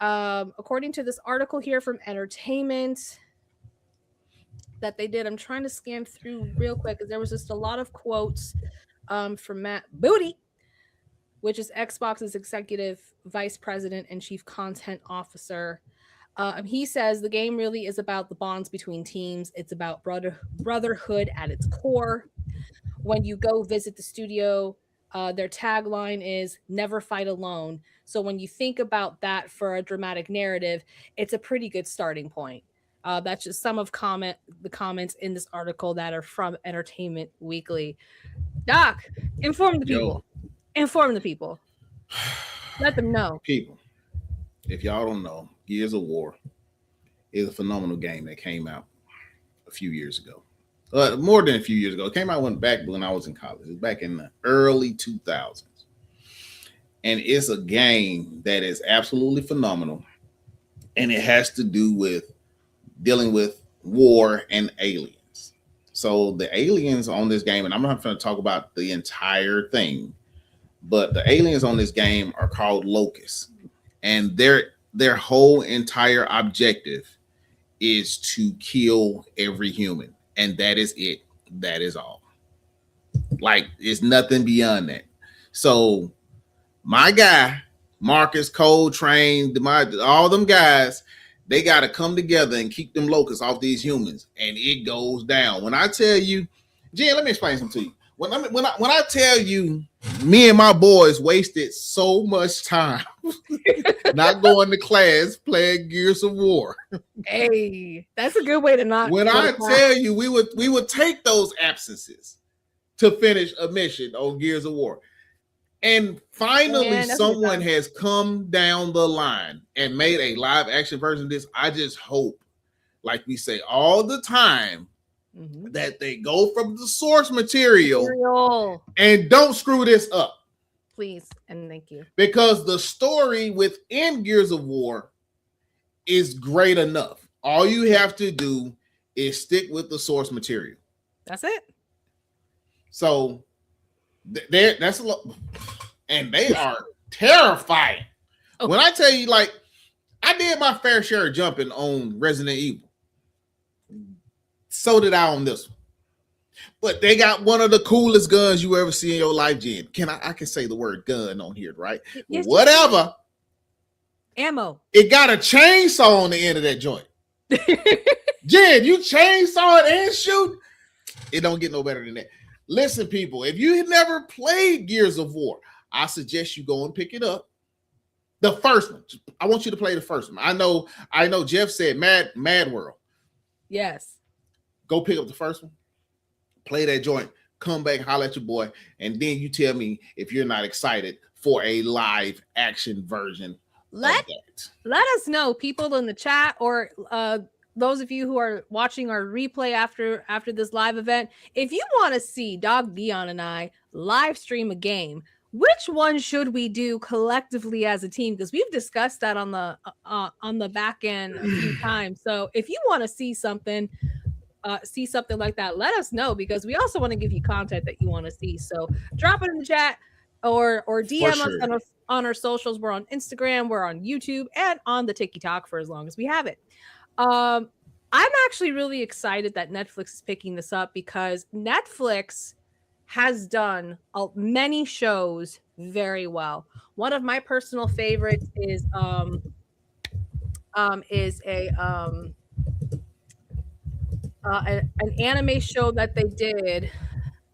A: According to this article here from Entertainment that they did, I'm trying to scan through real quick because there was just a lot of quotes from Matt Booty. which is Xbox's executive vice president and chief content officer. He says the game really is about the bonds between teams. It's about brotherhood at its core. When you go visit the studio, their tagline is "Never fight alone." So when you think about that for a dramatic narrative, it's a pretty good starting point. That's just some of the comments in this article that are from Entertainment Weekly. Doc, inform the people. Inform the people. Let them know.
B: People, if y'all don't know, Gears of War is a phenomenal game that came out a few years ago. More than a few years ago. It came out back when I was in college. It was back in the early 2000s. And it's a game that is absolutely phenomenal. And it has to do with dealing with war and aliens. So the aliens on this game, and I'm not going to talk about the entire thing, but the aliens on this game are called locusts. And their whole entire objective is to kill every human. And that is it. That is all. Like, it's nothing beyond that. So my guy, Marcus, Coltrane, all them guys, they got to come together and keep them locusts off these humans. And it goes down. When I tell you, Jen, let me explain something to you. When I tell you, me and my boys wasted so much time not going to class playing Gears of War.
A: Hey, that's a good way to not.
B: When I tell you, we would take those absences to finish a mission on Gears of War. And finally, someone has come down the line and made a live action version of this. I just hope, like we say all the time, that they go from the source material and don't screw this up.
A: Please and thank you.
B: Because the story within Gears of War is great enough. All you have to do is stick with the source material.
A: That's it.
B: So that's a lot, and they are terrifying. Okay. When I tell you, like, I did my fair share of jumping on Resident Evil. So did I on this one. But they got one of the coolest guns you ever see in your life, Jen. I can say the word gun on here, right? Yes, whatever.
A: Ammo.
B: It got a chainsaw on the end of that joint. Jen, you chainsaw it and shoot? It don't get no better than that. Listen, people, if you had never played Gears of War, I suggest you go and pick it up. The first one. I want you to play the first one. I know Jeff said Mad World.
A: Yes.
B: Go pick up the first one. Play that joint. Come back, holler at your boy, and then you tell me if you're not excited for a live action version.
A: Let us know, people in the chat, or those of you who are watching our replay after this live event. If you want to see Dog Dion and I live stream a game, which one should we do collectively as a team? Because we've discussed that on the back end a few times. So if you want to see something like that, let us know, because we also want to give you content that you want to see. So drop it in the chat or DM us on our socials. We're on Instagram, we're on YouTube, and on the TikTok for as long as we have it. I'm actually really excited that Netflix is picking this up, because Netflix has done many shows very well. One of my personal favorites is an anime show that they did.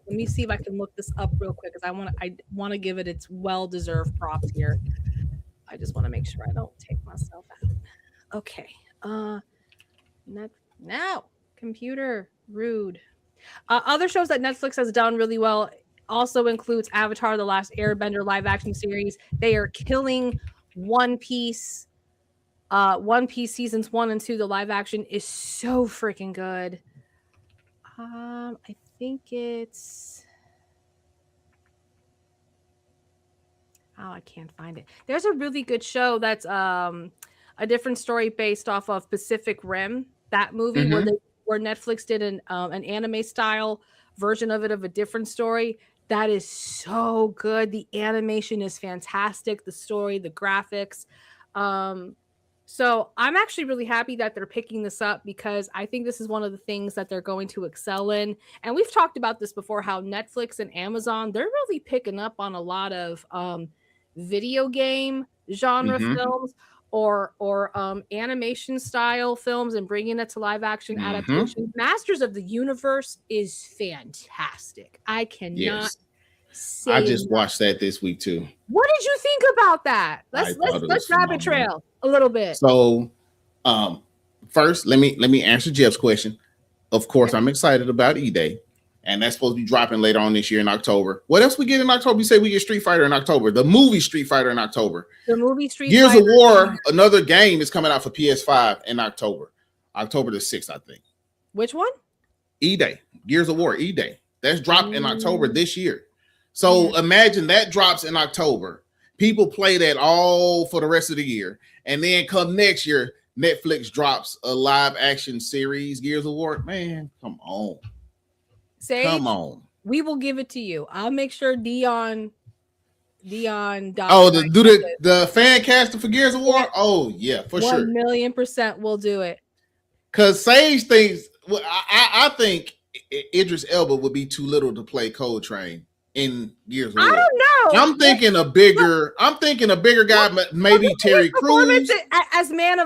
A: Let me see if I can look this up real quick, because I want to give it its well-deserved props here. I just want to make sure I don't take myself out. Okay. Now, computer, rude. Other shows that Netflix has done really well also includes Avatar: The Last Airbender live action series. They are killing One Piece. One Piece seasons 1 and 2, the live action is so freaking good. I think it's... Oh, I can't find it. There's a really good show that's a different story based off of Pacific Rim, that movie where Netflix did an anime style version of it, of a different story. That is so good. The animation is fantastic. The story, the graphics. So I'm actually really happy that they're picking this up because I think this is one of the things that they're going to excel in. And we've talked about this before, how Netflix and Amazon, they're really picking up on a lot of video game genre films or animation style films and bringing it to live action adaptation. Masters of the Universe is fantastic. I cannot say
B: I just watched that this week too.
A: What did you think about that? Let's rabbit trail a little bit.
B: So first let me answer Jeff's question. Of course, I'm excited about E-Day, and that's supposed to be dropping later on this year in October. What else we get in October? You say we get Street Fighter in October. The movie Street Fighter in October.
A: The movie Street
B: Gears
A: Fighter.
B: of War, another game is coming out for PS5 in October. October the 6th, I think.
A: Which one?
B: E-Day. Gears of War, E-Day. That's dropped in October this year. So imagine that drops in October. People play that all for the rest of the year. And then come next year, Netflix drops a live action series, Gears of War. Man, come on.
A: Sage,
B: come on.
A: We will give it to you. I'll make sure Dion.
B: Oh, the fan casting for Gears of War? Oh, yeah, for sure.
A: 1,000,000% we'll do it.
B: Because Sage thinks, well, I think Idris Elba would be too little to play Coltrane in Gears of War.
A: I don't know.
B: I'm thinking a bigger guy, maybe Terry Crews.
A: As man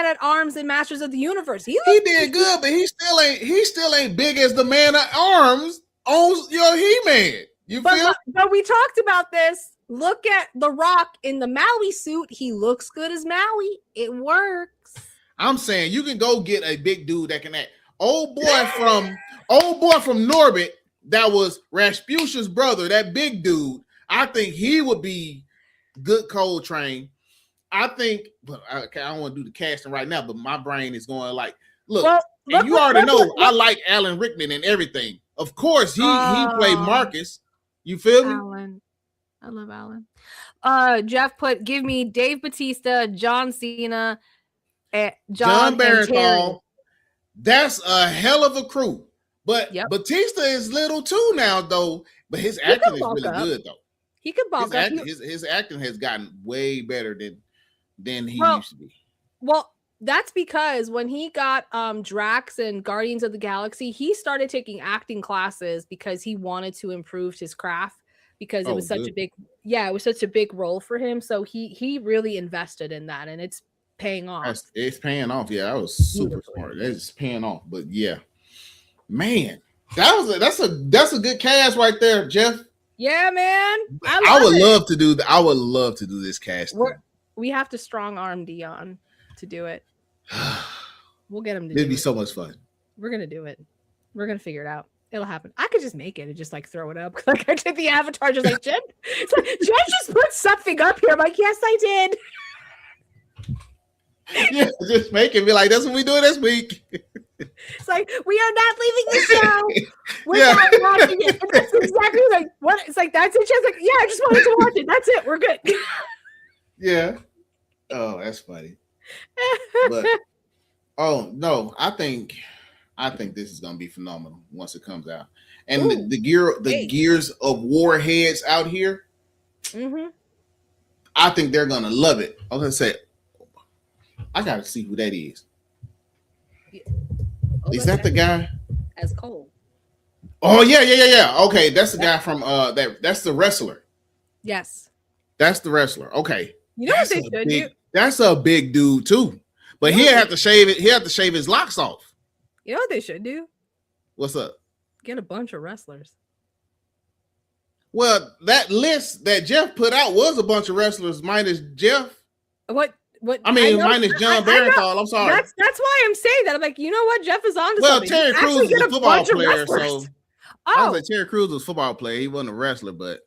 A: at arms in Masters of the Universe. He
B: did good, but he still ain't big as the man at arms on your He-Man.
A: But we talked about this. Look at The Rock in the Maui suit. He looks good as Maui. It works.
B: I'm saying you can go get a big dude that can act. Old boy from Norbit, that was Rasputin's brother, that big dude. I think he would be good Coltrane. I think, but I don't want to do the casting right now, but my brain is going like, look, you already know I like Alan Rickman and everything. Of course, he played Marcus. You feel me?
A: Alan. I love Alan. Jeff give me Dave Bautista, John Cena, John Barenthal.
B: That's a hell of a crew. But Bautista is little too now, though. But his acting is really good, though.
A: He could bulk up.
B: His acting has gotten way better than he used to be.
A: Well, that's because when he got Drax and Guardians of the Galaxy, he started taking acting classes because he wanted to improve his craft because it was such a big role for him. So he really invested in that, and it's paying off.
B: It's paying off. Yeah, that was super smart. It's paying off. But yeah, man, that's a good cast right there, Jeff.
A: Yeah, man.
B: I would love to do this cast.
A: We have to strong arm Dion to do it. We'll get him to
B: It'd be so much fun.
A: We're gonna do it. We're gonna figure it out. It'll happen. I could just make it and just like throw it up. Like I did the avatar, just like Jen. It's like Jen just put something up here. I'm like, yes, I did.
B: Yeah, just make it. Be like, that's what we do this week.
A: It's like we are not leaving the show without watching it. And that's exactly like what it's like. That's it. She's like, yeah, I just wanted to watch it. That's it. We're good.
B: Yeah. Oh, that's funny. But oh no, I think this is gonna be phenomenal once it comes out. And the Gears of War heads out here, I think they're gonna love it. I was gonna say, I gotta see who that is. Is that the guy?
A: As Cole.
B: Oh yeah. Okay, that's the guy from that's the wrestler.
A: Yes.
B: That's the wrestler. Okay.
A: You know what they should do?
B: That's a big dude too. But he had to shave it. He had to shave his locks off.
A: You know what they should do?
B: What's up?
A: Get a bunch of wrestlers.
B: Well, that list that Jeff put out was a bunch of wrestlers minus Jeff.
A: What?
B: I mean, minus John Barenthal. I'm sorry.
A: That's why I'm saying that. I'm like, you know what? Jeff is on to something.
B: Terry Crews is a football player, so I was
A: Oh,
B: like, Terry Crews was a football player. He wasn't a wrestler, but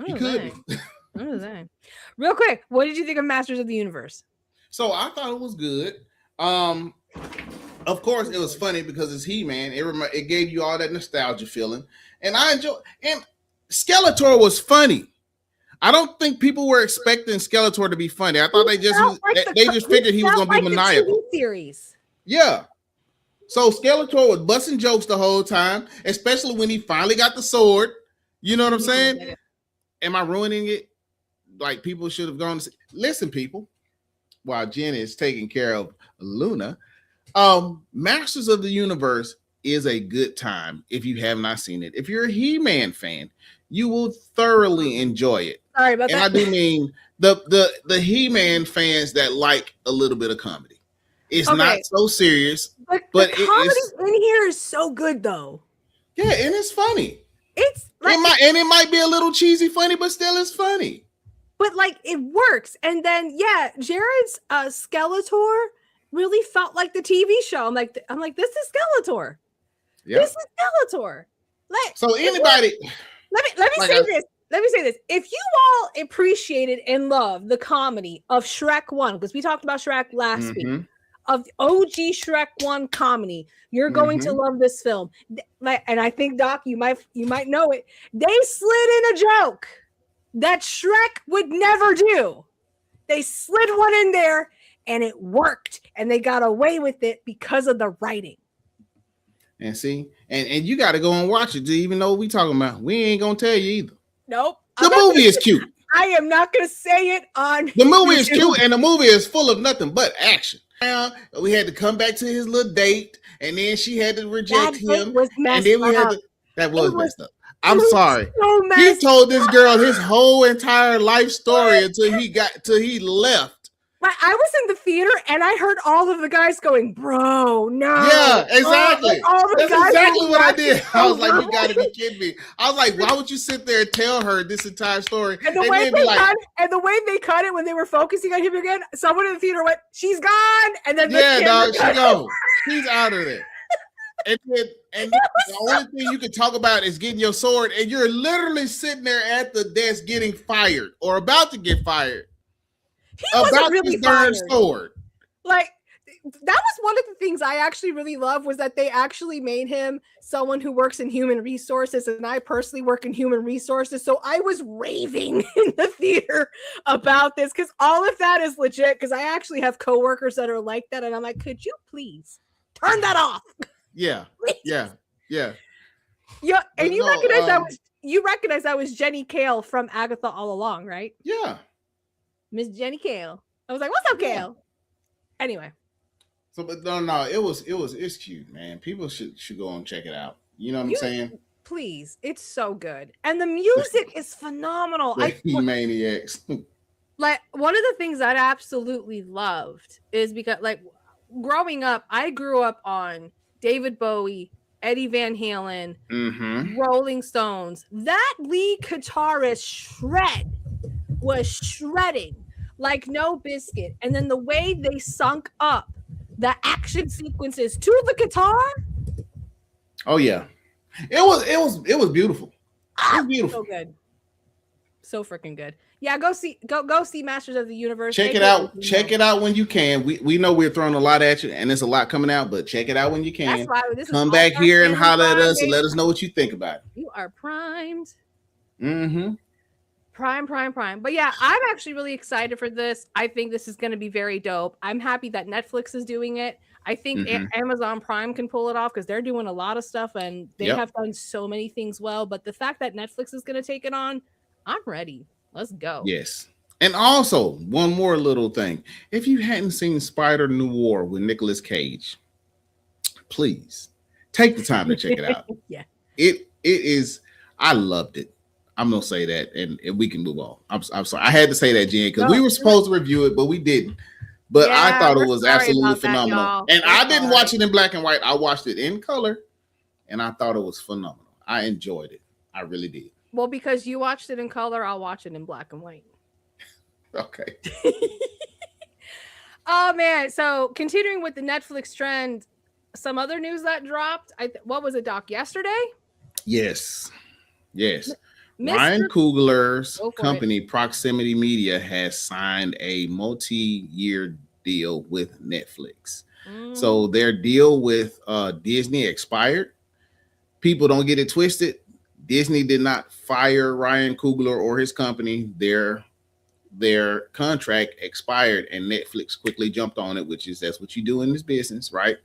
B: he could be.
A: I'm just saying. Real quick, what did you think of Masters of the Universe?
B: So I thought it was good. Of course, it was funny because it's He-Man. It gave you all that nostalgia feeling, and I enjoy. And Skeletor was funny. I don't think people were expecting Skeletor to be funny. I thought they just figured he was going to be maniacal.
A: Series.
B: Yeah. So Skeletor was busting jokes the whole time, especially when he finally got the sword. You know what I'm saying? Am I ruining it? Like people should have gone to see. Listen, people. while Jen is taking care of Luna, Masters of the Universe is a good time if you have not seen it. If you're a He-Man fan, you will thoroughly enjoy it.
A: Sorry about
B: and
A: that.
B: I do mean the He-Man fans that like a little bit of comedy. It's not so serious, but
A: the comedy in here is so good though.
B: Yeah, and it's funny.
A: It's like
B: it might be a little cheesy funny, but still it's funny.
A: But like it works. And then Jared's Skeletor really felt like the TV show. I'm like, this is Skeletor.
B: Yeah.
A: This is Skeletor.
B: So anybody,
A: let me say this. Let me say this. If you all appreciated and loved the comedy of Shrek 1, because we talked about Shrek last week, of OG Shrek 1 comedy, you're going to love this film. And I think, Doc, you might know it. They slid in a joke that Shrek would never do. They slid one in there and it worked, and they got away with it because of the writing.
B: And see, and you got to go and watch it to even know what we talking about. We ain't gonna tell you either.
A: Nope.
B: The movie is cute.
A: I am not gonna say it on
B: the movie is cute, and the movie is full of nothing but action. Now we had to come back to his little date, and then she had to reject him. And then we had to, that was messed up. I'm sorry.
A: So
B: he told this girl his whole entire life story until he left.
A: Right, I was in the theater and I heard all of the guys going, "Bro, no."
B: Yeah, exactly. That's exactly what I did. I was like, "You got to be kidding me!" I was like, "Why would you sit there and tell her this entire story?"
A: And the way they cut it when they were focusing on him again, someone in the theater went, "She's gone," and then
B: dog, she gone. She's out of there. And the only thing you can talk about is getting your sword, and you're literally sitting there at the desk getting fired or about to get fired.
A: He wasn't really fired.
B: Sword.
A: Like, that was one of the things I actually really love, was that they actually made him someone who works in human resources, and I personally work in human resources, so I was raving in the theater about this because all of that is legit, because I actually have coworkers that are like that, and I'm like, could you please turn that off?
B: Yeah. Yeah.
A: And you recognize that was Jenny Kale from Agatha all along, right?
B: Yeah.
A: Miss Jenny Kale. I was like, "What's up, Kale?" Anyway.
B: So, but no, it's cute, man. People should go and check it out. You know what I'm saying?
A: Please, it's so good, and the music is phenomenal.
B: Maniacs.
A: Like, one of the things I absolutely loved is because, like, growing up, I grew up on David Bowie, Eddie Van Halen, Rolling Stones. That lead guitarist shred was shredding like no biscuit, and then the way they sunk up the action sequences to the guitar.
B: Oh yeah, it was beautiful. It was beautiful.
A: So good, so freaking good. Yeah, go see Masters of the Universe.
B: Check it out. Check it out when you can. We know we're throwing a lot at you, and there's a lot coming out, but check it out when you can.
A: That's why
B: come back here and holler at us and let us know what you think about it.
A: You are primed. Prime. But yeah, I'm actually really excited for this. I think this is going to be very dope. I'm happy that Netflix is doing it. I think Amazon Prime can pull it off because they're doing a lot of stuff and they have done so many things well. But the fact that Netflix is going to take it on, I'm ready. Let's go.
B: Yes. And also, one more little thing. If you hadn't seen Spider Noir with Nicolas Cage, please take the time to check it out.
A: Yeah.
B: It is, I loved it. I'm gonna say that, and we can move on. I'm sorry, I had to say that, Jen, because we were supposed to review it, but we didn't. But I thought it was absolutely phenomenal, and I didn't watch it in black and white. I watched it in color, and I thought it was phenomenal. I enjoyed it. I really did.
A: Well, because you watched it in color, I'll watch it in black and white.
B: Okay.
A: Oh man! So continuing with the Netflix trend, some other news that dropped. What was it, Doc? Yesterday?
B: Yes. Ryan Coogler's company, Proximity Media, has signed a multi-year deal with Netflix. So their deal with Disney expired. People don't get it twisted. Disney did not fire Ryan Coogler or his company. Their contract expired, and Netflix quickly jumped on it, that's what you do in this business, right?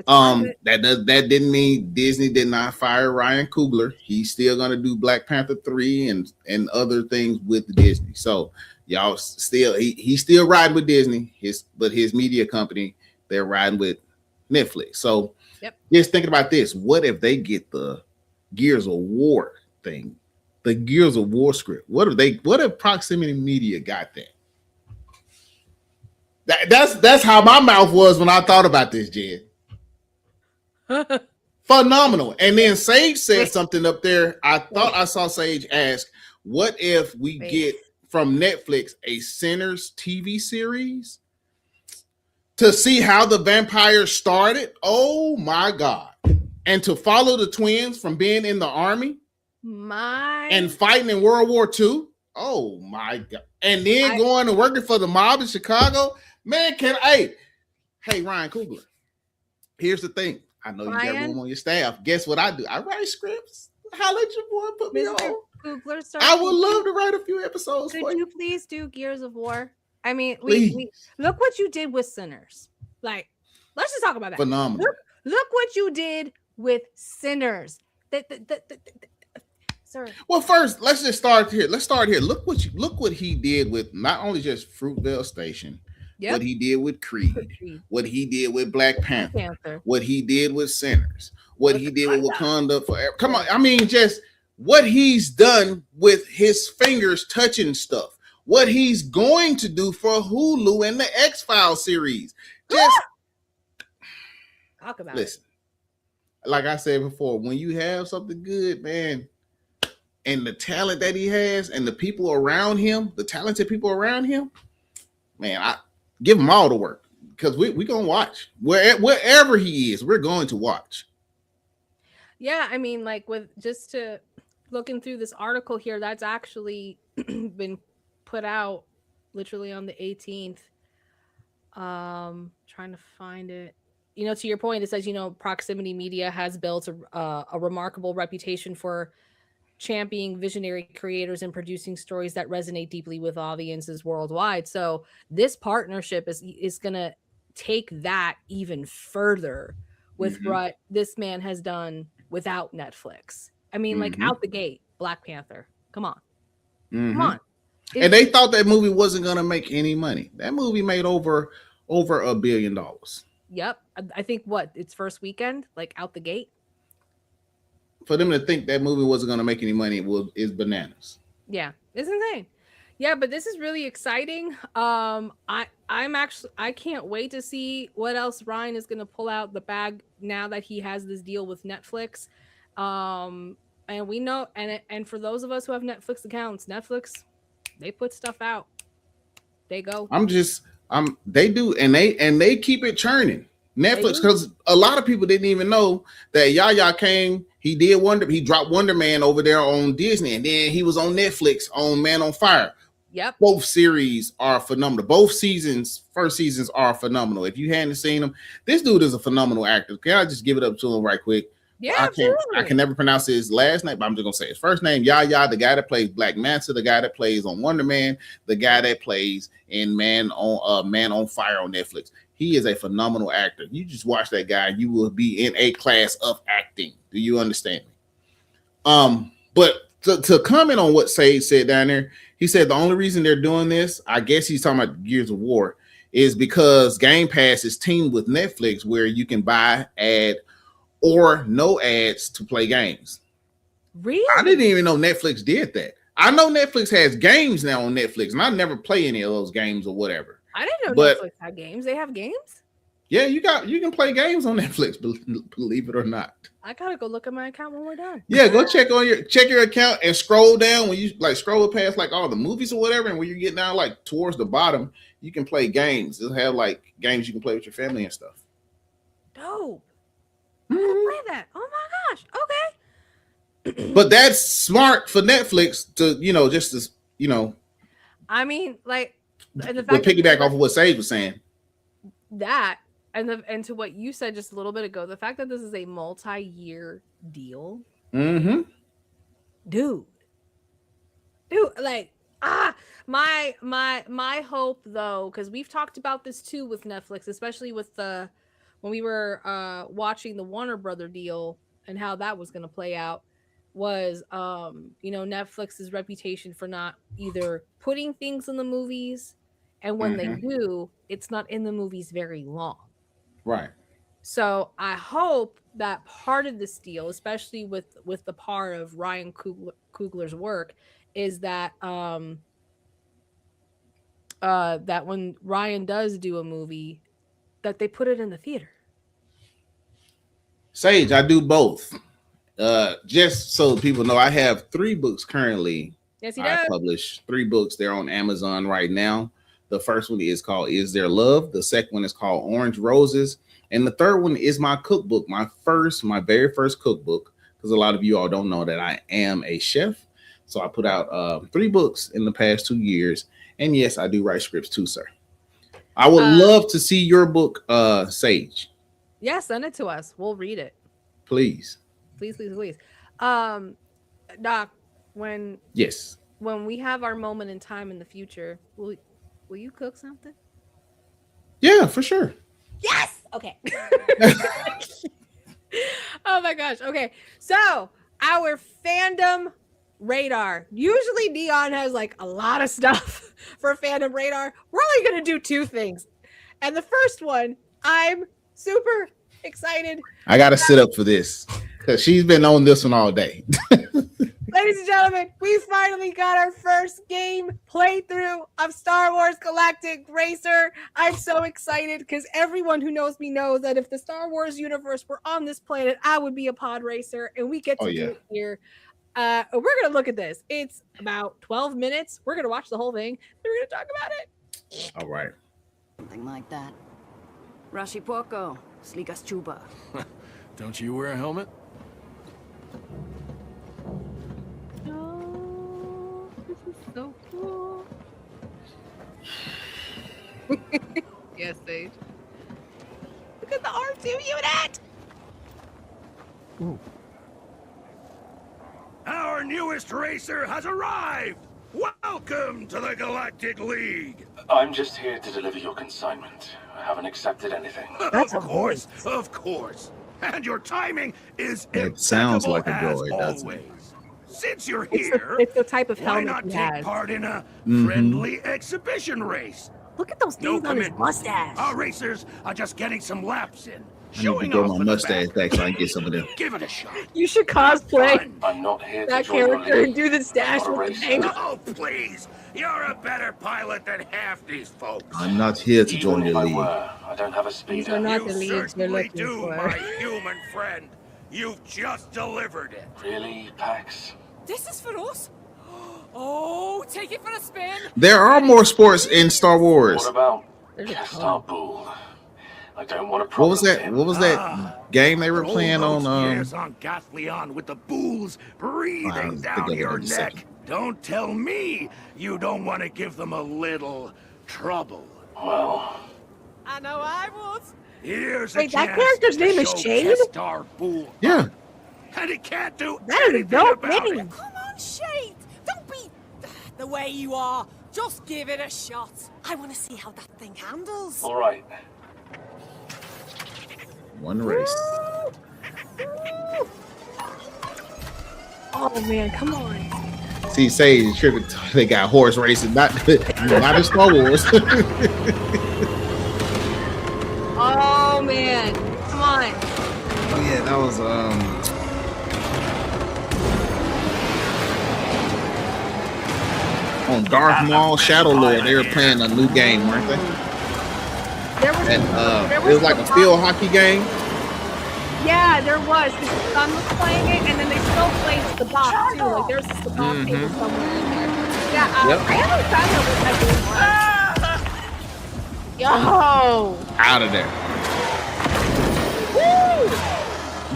B: That didn't mean Disney did not fire Ryan Coogler. He's still gonna do Black Panther 3 and other things with Disney. So Y'all still he's still riding with Disney, but his media company, they're riding with Netflix. So just thinking about this, what if they get the Gears of War thing, the Gears of War script? What if Proximity Media got that? That's how my mouth was when I thought about this, Jed. Phenomenal. And then Sage said something up there. I thought I saw Sage ask, what if we get from Netflix a Sinners TV series to see how the vampires started? Oh my God. And to follow the twins from being in the army and fighting in World War II. Oh my God. And then going and working for the mob in Chicago. Man, hey, Ryan Coogler. Here's the thing. I know you got room on your staff. Guess what I do? I write scripts. Holla at your boy, put me on.
A: Coogler,
B: I would love to write a few episodes.
A: Could you please do Gears of War? I mean, we look what you did with Sinners. Like, let's just talk about that.
B: Phenomenal.
A: Look what you did with Sinners. Sorry.
B: Well, first, let's just start here. Look what he did with not only just Fruitvale Station, what he did with Creed, what he did with Black Panther, what he did with Sinners, what he did with Wakanda Forever. Come on, I mean, just what he's done with his fingers touching stuff, what he's going to do for Hulu and the X-Files series. Just
A: talk about
B: listen. Like I said before, when you have something good, man, and the talent that he has and the people around him, the talented people around him, man, I give him all the work because we're going to watch. Wherever he is, we're going to watch.
A: Yeah, I mean, like looking through this article here, that's actually been put out literally on the 18th. Trying to find it. To your point, it says, Proximity Media has built a remarkable reputation for championing visionary creators and producing stories that resonate deeply with audiences worldwide. So this partnership is going to take that even further with what this man has done without Netflix. I mean, like out the gate, Black Panther. Come on. Come on.
B: And they thought that movie wasn't going to make any money. That movie made over $1 billion.
A: Yep. I think its first weekend, like out the gate.
B: For them to think that movie wasn't going to make any money is bananas.
A: Yeah, it's insane. Yeah, but this is really exciting. I can't wait to see what else Ryan is going to pull out the bag now that he has this deal with Netflix. And we know, and for those of us who have Netflix accounts, Netflix, they put stuff out. They go.
B: They do, and they keep it churning. Netflix, because a lot of people didn't even know that Yaya came. He dropped Wonder Man over there on Disney, and then he was on Netflix on Man on Fire.
A: Yep.
B: Both series are phenomenal. Both first seasons are phenomenal. If you hadn't seen them, this dude is a phenomenal actor. Can I just give it up to him right quick?
A: Yeah,
B: I can never pronounce his last name, but I'm just gonna say his first name. Yaya, the guy that plays Black Manta, the guy that plays on Wonder Man, the guy that plays in Man on Fire on Netflix. He is a phenomenal actor. You just watch that guy, you will be in a class of acting. Do you understand me? But to comment on what Sage said down there, he said the only reason they're doing this, I guess he's talking about Gears of War, is because Game Pass is teamed with Netflix, where you can buy ad or no ads to play games.
A: Really?
B: I didn't even know Netflix did that. I know Netflix has games now on Netflix, and I never play any of those games or whatever.
A: I didn't know Netflix had games. They have games?
B: Yeah, you can play games on Netflix, believe it or not.
A: I gotta go look at my account when we're done.
B: Yeah, go check your account and scroll down when you scroll past all the movies or whatever, and when you get down towards the bottom, you can play games. It'll have games you can play with your family and stuff.
A: Dope. I gotta play that. Oh my gosh. Okay.
B: But that's smart for Netflix to,
A: I mean,
B: the fact piggyback off of what Sage was saying.
A: That and to what you said just a little bit ago, the fact that this is a multi-year deal.
B: Mm-hmm.
A: Dude, my hope though, because we've talked about this too with Netflix, especially with when we were watching the Warner Brother deal and how that was going to play out. was Netflix's reputation for not either putting things in the movies, and when they do, it's not in the movies very long.
B: Right.
A: So I hope that part of this deal, especially with the part of Ryan Coogler's work, is that that when Ryan does do a movie, that they put it in the theater.
B: Sage, I do both. Just so people know, I have 3 books currently.
A: Yes, he
B: I
A: does.
B: published 3 books. They're on Amazon right now. The first one is called Is There Love? The second one is called Orange Roses. And the third one is my cookbook, my very first cookbook, because a lot of you all don't know that I am a chef. So I put out 3 books in the past 2 years. And yes, I do write scripts too, sir. I would love to see your book, Sage.
A: Yeah, send it to us. We'll read it.
B: Please.
A: Please. Doc, when we have our moment in time in the future, will you cook something?
B: Yeah, for sure.
A: Yes. Okay. Oh my gosh. Okay. So our fandom radar. Usually Neon has like a lot of stuff for fandom radar. We're only going to do 2 things. And the first one, I'm super excited.
B: I got to sit up for this because she's been on this one all day.
A: Ladies and gentlemen, we finally got our first game playthrough of Star Wars Galactic Racer. I'm so excited because everyone who knows me knows that if the Star Wars universe were on this planet, I would be a pod racer, and we get to do it here. We're going to look at this. It's about 12 minutes. We're going to watch the whole thing. Then we're going to talk about it.
B: All right.
F: Something like that. Rashi Poco, Sligas Chuba.
C: Don't you wear a helmet?
A: Oh, this is so cool. Yes, Sage. Look at the R2 unit.
C: Ooh. Our newest racer has arrived! Welcome to the Galactic League!
G: I'm just here to deliver your consignment. I haven't accepted anything.
A: That's
C: of course. And your timing is
B: It sounds like a droid, doesn't it?
C: Since you're here,
A: it's the type of
C: why
A: helmet
C: not
A: he
C: take
A: has.
C: part in a friendly exhibition race?
A: Look at those things on his mustache.
C: Our racers are just getting some laps in.
B: I need to get my mustache back so I can get some of them.
C: Give it a shot.
A: You should cosplay
G: I'm not here
A: that
G: to join your
A: character and
G: league.
A: do the stash
G: I'm not a
A: with the
G: racer.
A: thing.
C: Oh, please! You're a better pilot than half these folks.
B: I'm not here to join
G: Even
B: your
G: if
B: league.
G: I were, I don't have a
A: These
G: speeder.
A: are not
C: You
A: the leads you're
C: certainly
A: looking
C: do,
A: for.
C: my human friend. You've just delivered it.
G: Really, Pax?
K: This is for us. Oh, take it for a spin.
B: There are more sports in Star Wars.
G: What about
A: There's a
G: Castar Bull? I don't want a problem.
B: What was that game they were playing
C: All those
B: on?
C: years on Gathleon with the bools breathing
B: I'll
C: down
B: think of it
C: your
B: in a
C: neck.
B: second.
C: Don't tell me you don't want to give them a little trouble.
G: Well,
K: I know I would.
C: Here's
A: Wait,
C: a
A: that
C: chance
A: character's
C: to
A: name is
C: show
A: Shade?
C: Castar Bull.
B: Yeah.
C: And he can't do
A: That is a
C: anything
A: dope
C: about
A: name.
C: it.
K: Come on, Shade. Don't be the way you are. Just give it a shot. I want to see how that thing handles.
G: all right.
B: One race.
A: Oh man, come on.
B: See, say they got horse racing, not in Star Wars.
A: Oh man, come on.
B: Oh yeah, that was on Darth Maul Shadow Lord. They were playing a new game, weren't they?
A: There was
B: And it was like a field hockey game.
A: Yeah, there was. The son was playing it, and then they still played the box too. Like there's just the box table somewhere in there. Yeah,
B: Yep.
A: I haven't found out what that game was. Yo,
B: Out of there.
A: woo!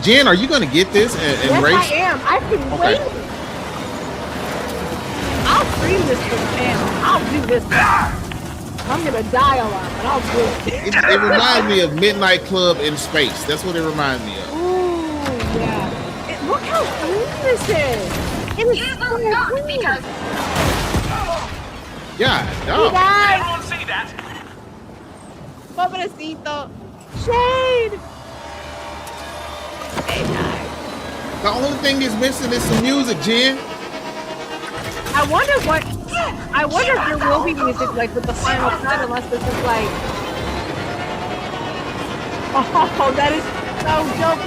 B: Jen, are you going to get this and
A: Yes,
B: race?
A: I am. I've been
B: Okay.
A: waiting. I'll stream this for the channel. I'll do this. I'm gonna die a lot, but I'll do it.
B: It reminds me of Midnight Club in space. That's what it reminds me of.
A: Ooh, yeah. Look how clean this is. It is so clean.
B: Yeah,
A: Hey
B: dog.
A: guys,
K: see that.
A: pobrecito. Shade. Hey guys.
B: The only thing that's missing is some music, Jen.
A: I wonder if there will be music like with the final cut, unless this is like. Oh, that is so dope.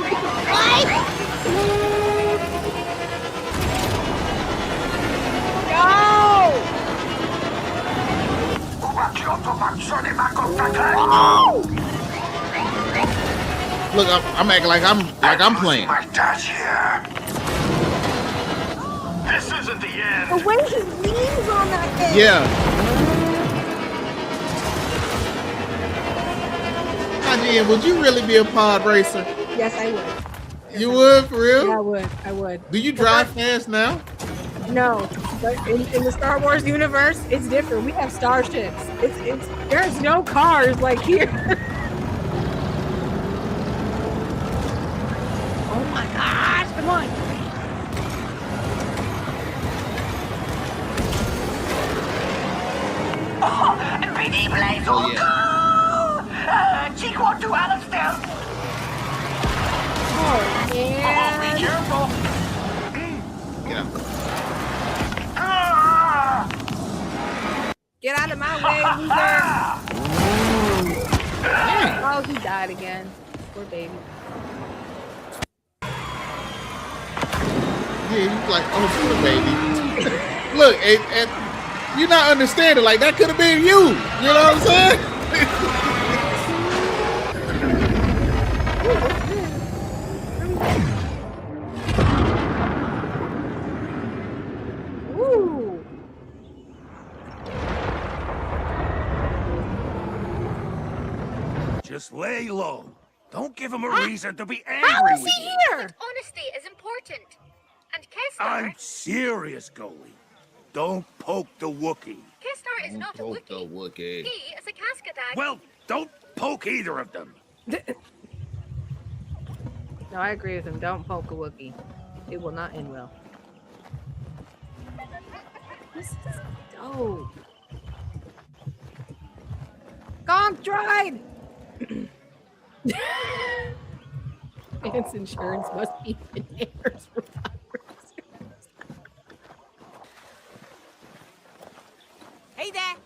B: Look, I'm acting like I'm playing.
G: My dad here. This isn't the end.
A: The way he leans on that thing.
B: Yeah. Jen, would you really be a pod racer?
A: Yes, I would.
B: You would, for real?
A: Yeah, I would.
B: Do you drive fast now?
A: No, but in the Star Wars universe, it's different. We have starships. It's there's no cars like here. Oh my gosh! Come on.
B: Oh yeah.
A: Oh man.
G: Be careful.
B: Get out.
A: Get out of my way, loser! Oh, he died again. Poor baby.
B: Yeah, he's like, oh, poor baby. Look, and you're not understanding. Like, that could have been you. You know what I'm saying?
A: Ooh.
C: Just lay low. Don't give him a reason to be angry
A: How is
C: with
A: he
C: you.
A: here?
L: Honesty is important. And Kestar...
C: I'm serious, Goalie. Don't poke the Wookiee.
L: Kestar is not a
B: Poke the
L: Wookiee.
B: Wookiee.
L: He is a Cascadag.
C: Well, don't poke either of them.
A: No, I agree with him. Don't poke a Wookiee. It will not end well. This is dope. Gonk tried! Its insurance must be bananas for viruses.
K: Hey there!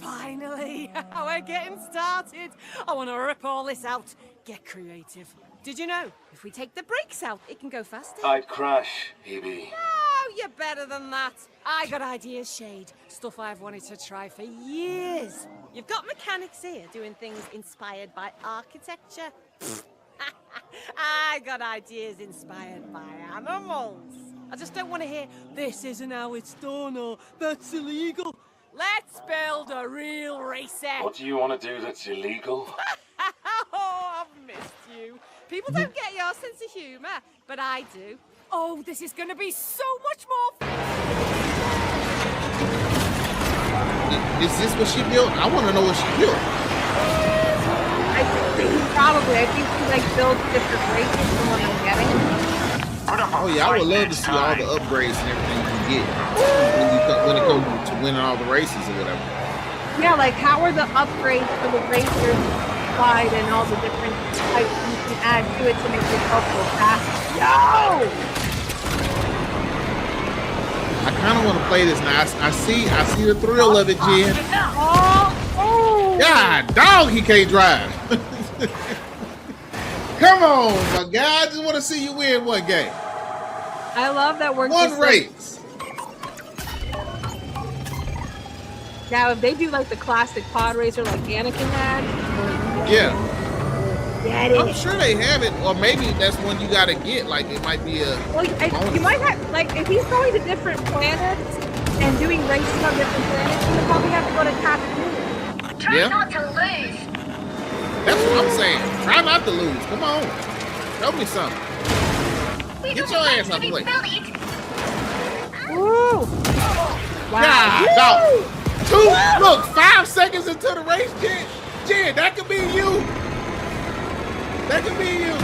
K: Finally! We're getting started! I want to rip all this out. Get creative. Did you know, if we take the brakes out, it can go faster?
G: I'd crash, Hebe.
K: Oh, you're better than that. I got ideas, Shade. Stuff I've wanted to try for years. You've got mechanics here doing things inspired by architecture. I got ideas inspired by animals. I just don't want to hear, this isn't how it's done, or that's illegal. Let's build a real racer.
G: What do you want to do that's illegal?
K: Oh, I've missed you. People don't get your sense of humor, but I do. Oh, this is going to be so much more fun.
B: Is this what she built? I want to know what she built.
A: I think he like builds different races from what I'm getting.
B: Oh yeah, I would love to see all the upgrades and everything you can get when it comes to winning all the races or whatever.
A: Yeah, like how are the upgrades for the racers applied and all the different types you can add to it to make yourself go faster? Yo!
B: I kind of want to play this now. I see the thrill of it, Jen.
A: Oh!
B: God, dog, he can't drive. Come on, my guy. I just want to see you win one game.
A: I love that we're
B: one
A: just
B: race.
A: Now, if they do like the classic pod racer, like Anakin had,
B: yeah,
A: get it.
B: I'm sure they have it, or maybe that's one you got to get. Like it might be a.
A: Well, you might have like if he's going to different planets and doing races on different planets, you probably have to go to Tatooine.
L: Try not to lose.
B: That's what I'm saying. Try not to lose. Come on, show me something. Get your ass out the way.
A: Woo!
B: Wow. God, look, 5 seconds into the race, Jen, that could be you. That could be you.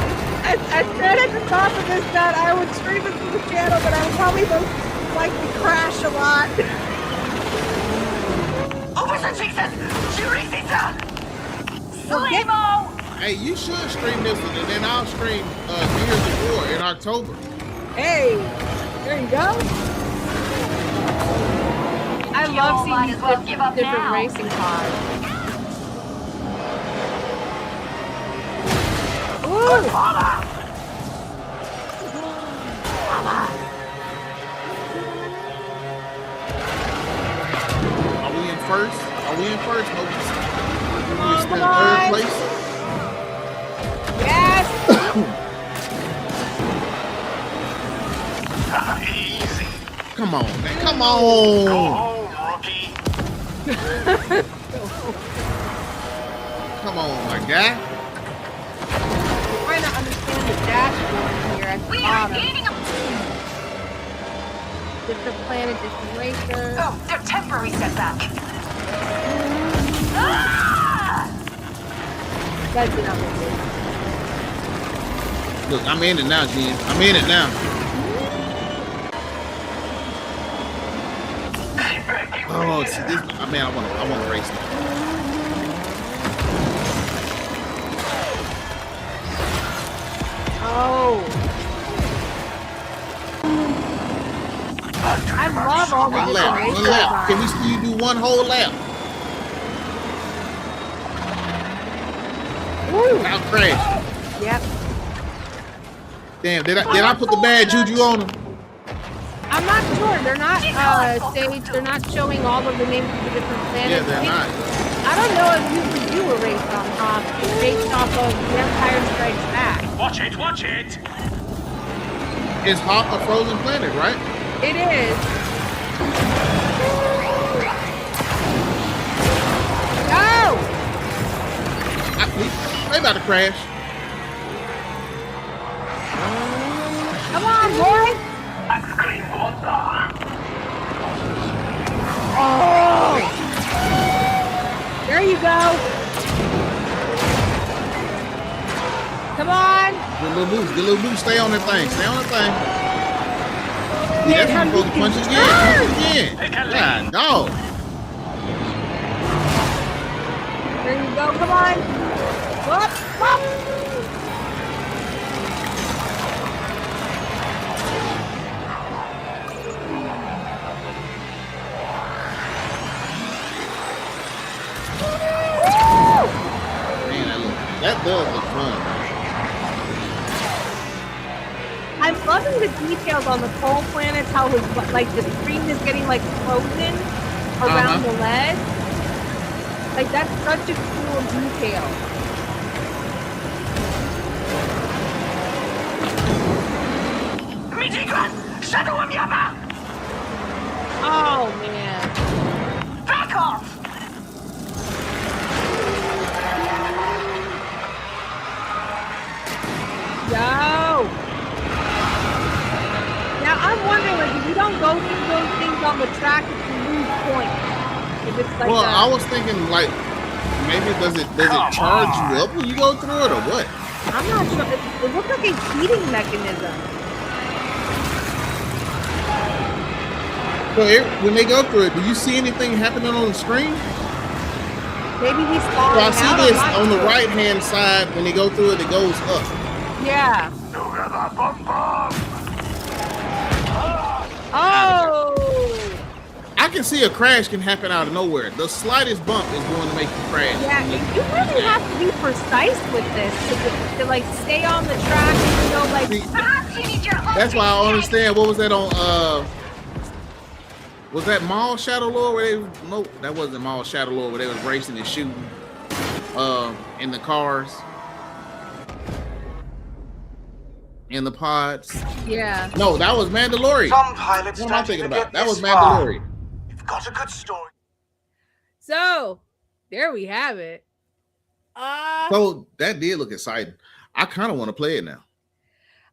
A: I said at the top of this that I would stream it to the channel, but I would probably most likely crash a lot.
K: Oh, was it Jesus? She races her!
A: Well,
B: Hey, you should stream this one, and then I'll stream Gears of War in October.
A: Hey, there you go. I love seeing these different racing cars. Ooh!
B: Are we in first? Are we in first? No, we
A: Come
B: in
A: on.
B: third place.
A: Yes!
C: Easy.
B: Come on, man. Come
C: Go
B: on.
C: home, rookie.
B: Come on, my guy.
A: I'm trying to understand the dashboard here at the bottom. Different planet, different racer.
L: Oh, they're temporary setback.
A: That's enough.
B: Look, I'm in it now, Jen. I'm in it now. Oh, see this. I mean, I want to race now.
A: Oh. I love all the
B: One
A: different
B: lap.
A: race
B: One lap. Can we
A: designs.
B: see you do one whole lap? Without crash.
A: Yep.
B: Damn, did I put the bad juju on them?
A: I'm not sure. They're not they're not showing all of the names of the different planets.
B: Yeah, they're not.
A: I don't know if you could do a race on based off of The Empire Strikes Back.
C: Watch it, watch it.
B: It's hot a frozen planet, right?
A: It is. Go!
B: They about to crash.
A: Come on, boy! Oh! There you go. Come on.
B: Get a little boost. Stay on that thing. Stay on that thing. Yeah, that's supposed to punch again. Punch again. God, dog.
A: There you go. Come on. Up, up.
B: That does look fun.
A: I'm loving the details on the coal planets, how his, like the screen is getting like frozen around the ledge. Like that's such a cool detail. Oh man.
L: Back off!
A: Yo! Now I'm wondering, like, if you don't go through those things on the track, if you lose points. If it's like
B: Well, I was thinking like maybe does it charge you up when you go through it or what?
A: I'm not sure. It looks like a heating mechanism.
B: So when they go through it, do you see anything happening on the screen?
A: Maybe he's falling
B: out. So I see this on the right hand side. When they go through it, it goes up.
A: Yeah. Oh!
B: I can see a crash can happen out of nowhere. The slightest bump is going to make you crash.
A: Yeah, you really have to be precise with this to like stay on the track and you know like.
B: That's why I understand. What was that on? Was that Mall Shadow Lord? Where they nope, that wasn't Mall Shadow Lord. Where they was racing and shooting in the cars. In the pods.
A: Yeah.
B: No, that was Mandalorian.
C: Some pilots
B: what am I thinking about? That was
C: far.
B: Mandalorian.
C: You've got a good story.
A: So there we have it.
B: So that did look exciting. I kind of want to play it now.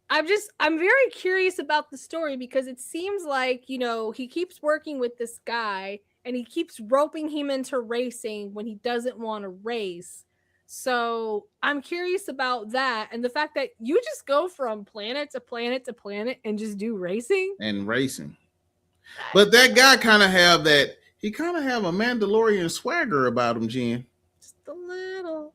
A: I'm very curious about the story because it seems like, you know, he keeps working with this guy and he keeps roping him into racing when he doesn't want to race. So I'm curious about that and the fact that you just go from planet to planet to planet and just do racing.
B: But that guy kind of have that. He kind of have a Mandalorian swagger about him, Jen.
A: Just a little.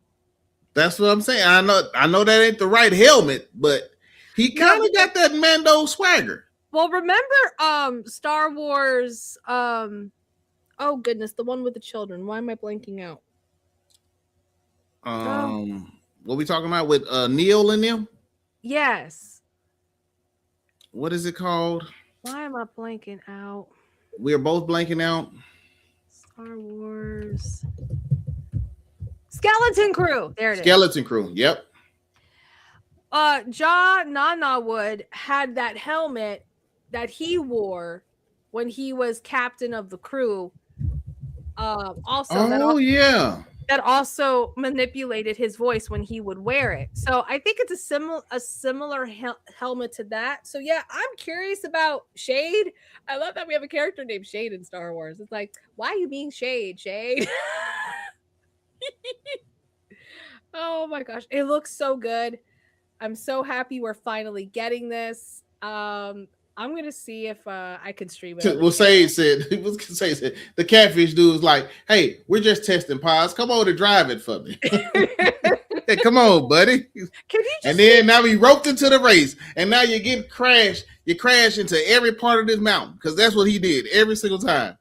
B: That's what I'm saying. I know that ain't the right helmet, but he kind of got that Mando swagger.
A: Well, remember Star Wars oh goodness, the one with the children. Why am I blanking out?
B: What we talking about with Neil and them?
A: Yes.
B: What is it called?
A: Why am I blanking out?
B: We're both blanking out.
A: Star Wars Skeleton Crew. There it is.
B: Skeleton Crew. Yep.
A: Ja Nanawood had that helmet that he wore when he was captain of the crew. That also manipulated his voice when he would wear it. So I think it's a similar helmet to that. So yeah, I'm curious about Shade. I love that we have a character named Shade in Star Wars. It's like, why are you being Shade? Oh my gosh, it looks so good. I'm so happy we're finally getting this. I'm gonna see if I can stream it.
B: Well, said the catfish dude was like, "Hey, we're just testing pods. Come on and drive it for me." Hey, come on, buddy. And then now we roped into the race, and now you get crashed. You crash into every part of this mountain because that's what he did every single time.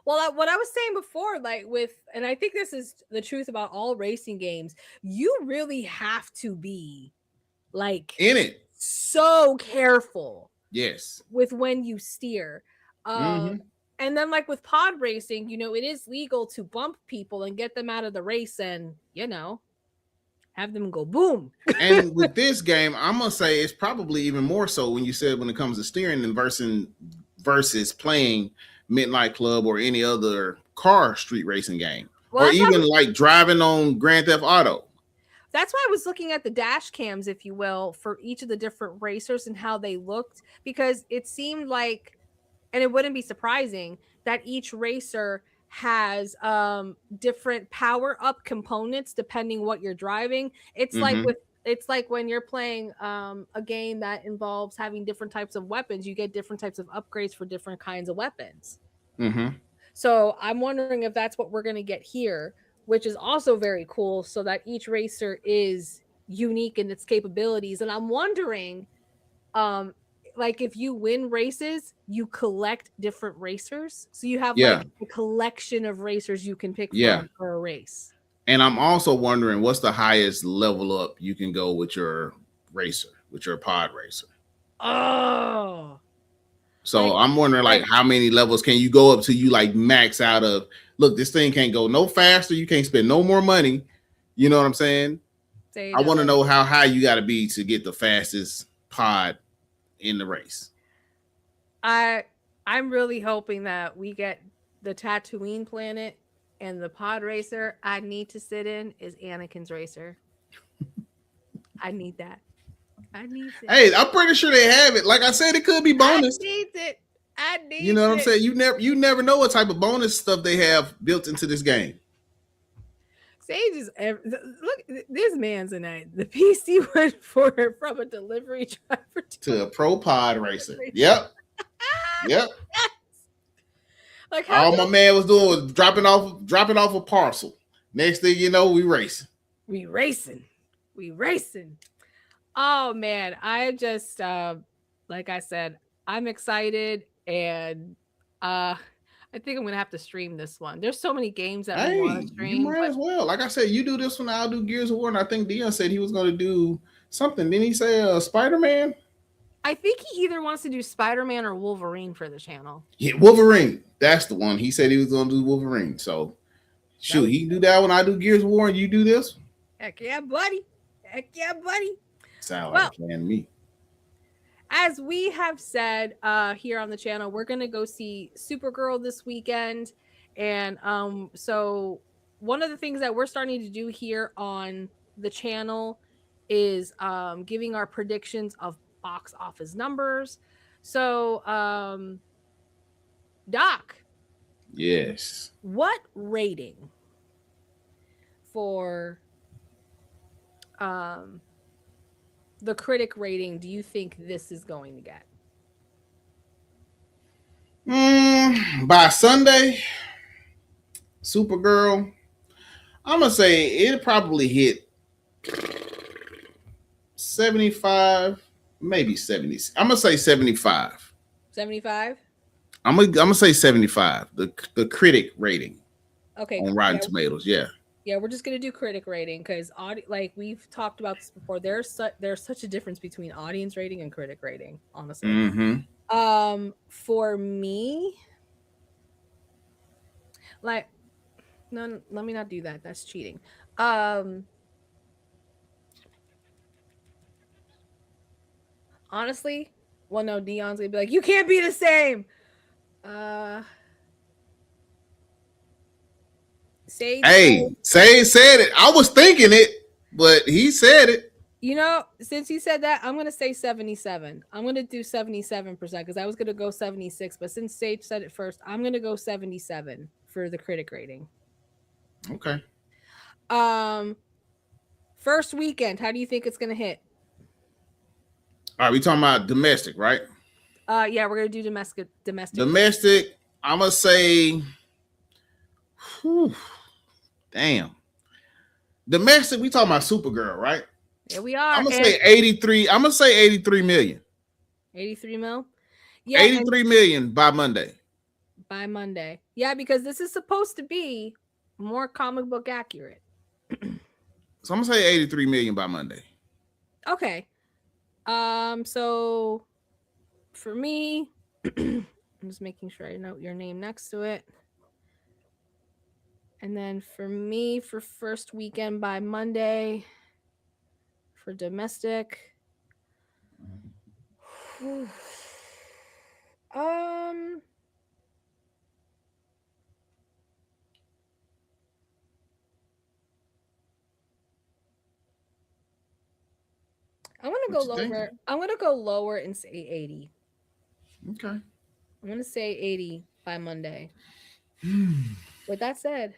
A: Well, what I was saying before, and I think this is the truth about all racing games, you really have to be in it, so careful.
B: Yes.
A: With when you steer. And then with pod racing, it is legal to bump people and get them out of the race and, have them go boom.
B: And with this game, I'm going to say it's probably even more so when you said when it comes to steering and versus playing Midnight Club or any other car street racing game. Well, or even driving on Grand Theft Auto.
A: That's why I was looking at the dash cams, if you will, for each of the different racers and how they looked, because it seemed like, and it wouldn't be surprising, that each racer has different power up components depending what you're driving. It's like when you're playing a game that involves having different types of weapons, you get different types of upgrades for different kinds of weapons. So I'm wondering if that's what we're going to get here, which is also very cool, so that each racer is unique in its capabilities. And I'm wondering, if you win races, you collect different racers. So you have a collection of racers you can pick from for a race.
B: And I'm also wondering what's the highest level up you can go with your racer, with your pod racer.
A: Oh.
B: So I'm wondering how many levels can you go up to you max out of, look, this thing can't go no faster. You can't spend no more money. You know what I'm saying? I want to know how high you got to be to get the fastest pod in the race.
A: I'm really hoping that we get the Tatooine planet, and the pod racer I need to sit in is Anakin's racer. I need that.
B: Hey, I'm pretty sure they have it. Like I said, it could be bonus.
A: I need it.
B: You know what I'm saying? You never know what type of bonus stuff they have built into this game.
A: Sage is look. This man's a night. The PC went from a delivery driver
B: to a pro pod racer. Yep. Yep. All my man was doing was dropping off a parcel. Next thing you know, we racing.
A: We racing. Oh man, I just like I said, I'm excited, and I think I'm gonna have to stream this one. There's so many games that I want to stream.
B: You might as well. Like I said, you do this one, I'll do Gears of War, and I think Dion said he was gonna do something. Didn't he say Spider-Man?
A: I think he either wants to do Spider-Man or Wolverine for the channel.
B: Yeah, Wolverine. That's the one. He said he was gonna do Wolverine. So shoot, he can do that one. I do Gears of War, and you do this.
A: Heck yeah, buddy.
B: Sound like playing me.
A: As we have said here on the channel, we're gonna go see Supergirl this weekend, and so one of the things that we're starting to do here on the channel is giving our predictions of box office numbers. So Doc,
B: yes,
A: what rating for the critic rating do you think this is going to get?
B: By Sunday, Supergirl, I'm gonna say it'll probably hit 75, maybe 70. I'm gonna say 75.
A: 75.
B: I'm gonna say 75. The critic rating.
A: Okay.
B: On Rotten Tomatoes, yeah.
A: Yeah, we're just gonna do critic rating because like we've talked about this before. There's such a difference between audience rating and critic rating, honestly.
B: Mm-hmm.
A: For me, like, no, let me not do that. That's cheating. Honestly, well, no, Dion's gonna be like, you can't be the same.
B: Say said it. I was thinking it, but he said it.
A: You know, since he said that, I'm gonna say 77. I'm gonna do 77% because I was gonna go 76, but since Sage said it first, I'm gonna go 77 for the critic rating.
B: Okay.
A: First weekend, how do you think it's gonna hit?
B: All right, we talking about domestic, right?
A: Yeah, we're gonna do domestic.
B: Domestic, I'm gonna say, damn. Domestic, we talking about Supergirl, right?
A: Yeah, we are.
B: I'm gonna say 83. I'm gonna say 83 million.
A: 83 mil. Yeah,
B: 83 million by Monday.
A: By Monday, yeah, because this is supposed to be more comic book accurate.
B: So I'm gonna say 83 million by Monday.
A: Okay. So for me, I'm just making sure I note your name next to it. And then for me, for first weekend by Monday, for domestic, I'm gonna go lower. I'm gonna go lower and say 80.
B: Okay.
A: I'm gonna say 80 by Monday. With that said,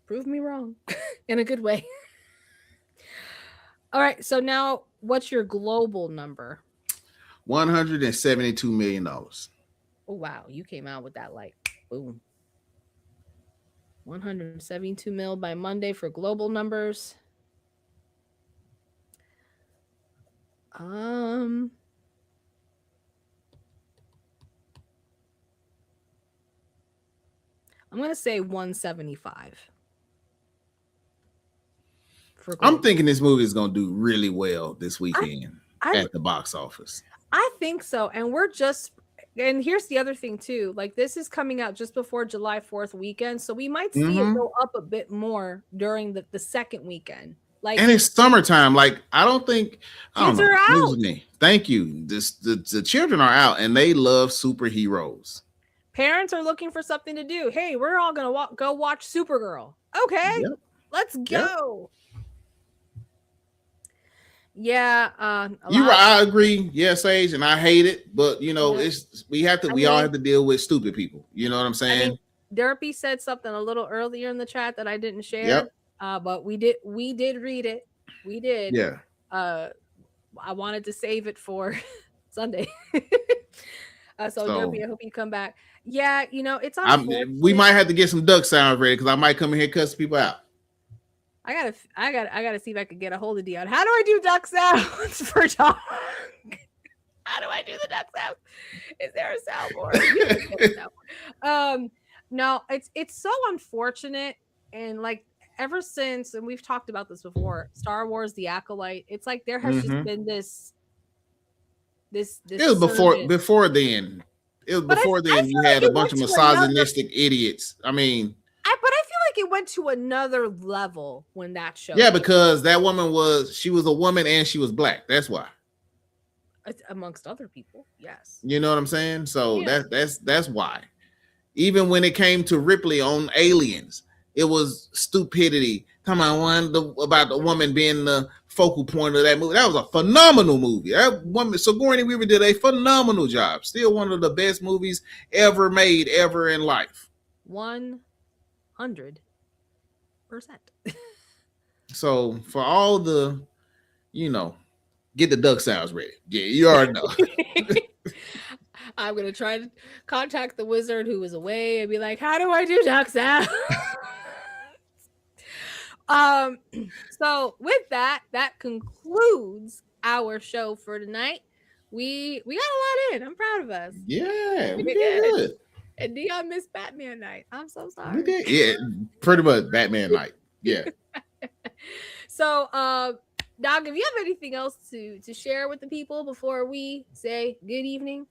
A: prove me wrong in a good way. All right. So now, what's your global number?
B: $172 million.
A: Oh wow, you came out with that like boom. 172 mil by Monday for global numbers. I'm gonna say 175.
B: I'm thinking this movie is gonna do really well this weekend at the box office.
A: I think so, and here's the other thing too. Like this is coming out just before July 4th weekend, so we might see it go up a bit more during the second weekend. Like,
B: and it's summertime. Like I don't think
A: kids are out.
B: Thank you. The children are out and they love superheroes.
A: Parents are looking for something to do. Hey, we're all gonna go watch Supergirl. Okay, let's go. Yeah,
B: I agree. Yes, Sage, and I hate it, but you know, we all have to deal with stupid people. You know what I'm saying?
A: I mean, Derpy said something a little earlier in the chat that I didn't share. But we did read it. We did.
B: Yeah.
A: I wanted to save it for Sunday. So Derpy, I hope you come back. Yeah, you know, it's unfortunate.
B: We might have to get some duck sounds ready because I might come in here cuss people out.
A: I gotta see if I could get a hold of Dion. How do I do duck sounds for Tom? How do I do the duck sounds? Is there a soundboard? No, it's so unfortunate, and like ever since, and we've talked about this before, Star Wars: The Acolyte. It's like there has just been this. It
B: was before then. It was before then. You had a bunch of misogynistic idiots. I mean.
A: But I feel like it went to another level when that show.
B: Yeah, because that woman was a woman and she was black. That's why.
A: Amongst other people, yes.
B: You know what I'm saying? So that's why. Even when it came to Ripley on Aliens, it was stupidity. Come on, about the woman being the focal point of that movie. That was a phenomenal movie. That woman, Sigourney Weaver, did a phenomenal job. Still one of the best movies ever made ever in life.
A: 100%.
B: So for all the, get the duck sounds ready. Yeah, you already know.
A: I'm gonna try to contact the wizard who was away and be like, "How do I do duck sounds?" So with that concludes our show for tonight. We got a lot in. I'm proud of us.
B: Yeah, we
A: did
B: did good.
A: And Dion missed Batman night. I'm so sorry.
B: We did. Yeah, pretty much Batman night. Yeah.
A: So, Dog, if you have anything else to share with the people before we say good evening?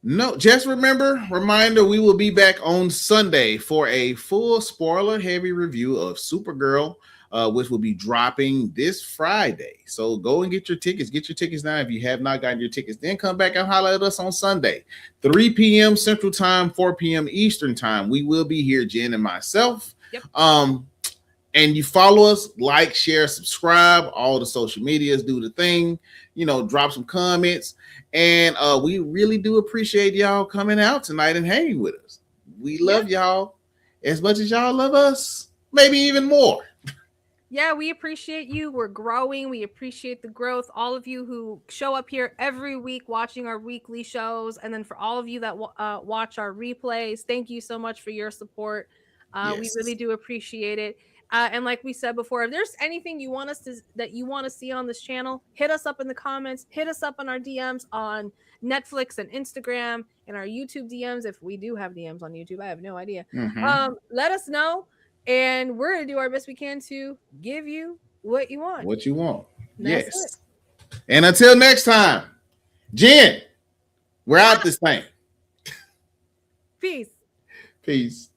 B: No, just reminder, we will be back on Sunday for a full spoiler-heavy review of Supergirl, which will be dropping this Friday. So go and get your tickets. Get your tickets now if you have not gotten your tickets. Then come back and holler at us on Sunday, 3 p.m. Central Time, 4 p.m. Eastern Time. We will be here, Jen and myself.
A: Yep.
B: And you follow us, like, share, subscribe, all the social medias, do the thing, drop some comments. And we really do appreciate y'all coming out tonight and hanging with us. We love y'all as much as y'all love us, maybe even more.
A: Yeah, we appreciate you. We're growing. We appreciate the growth. All of you who show up here every week watching our weekly shows. And then for all of you that watch our replays, thank you so much for your support. We really do appreciate it. And like we said before, if there's anything you want that you want to see on this channel, hit us up in the comments, hit us up on our DMs on Netflix and Instagram, and our YouTube DMs. If we do have DMs on YouTube, I have no idea. Let us know, and we're going to do our best we can to give you what you want.
B: What you want. Yes. And until next time, Jen, we're out this thing.
A: Peace.
B: Peace.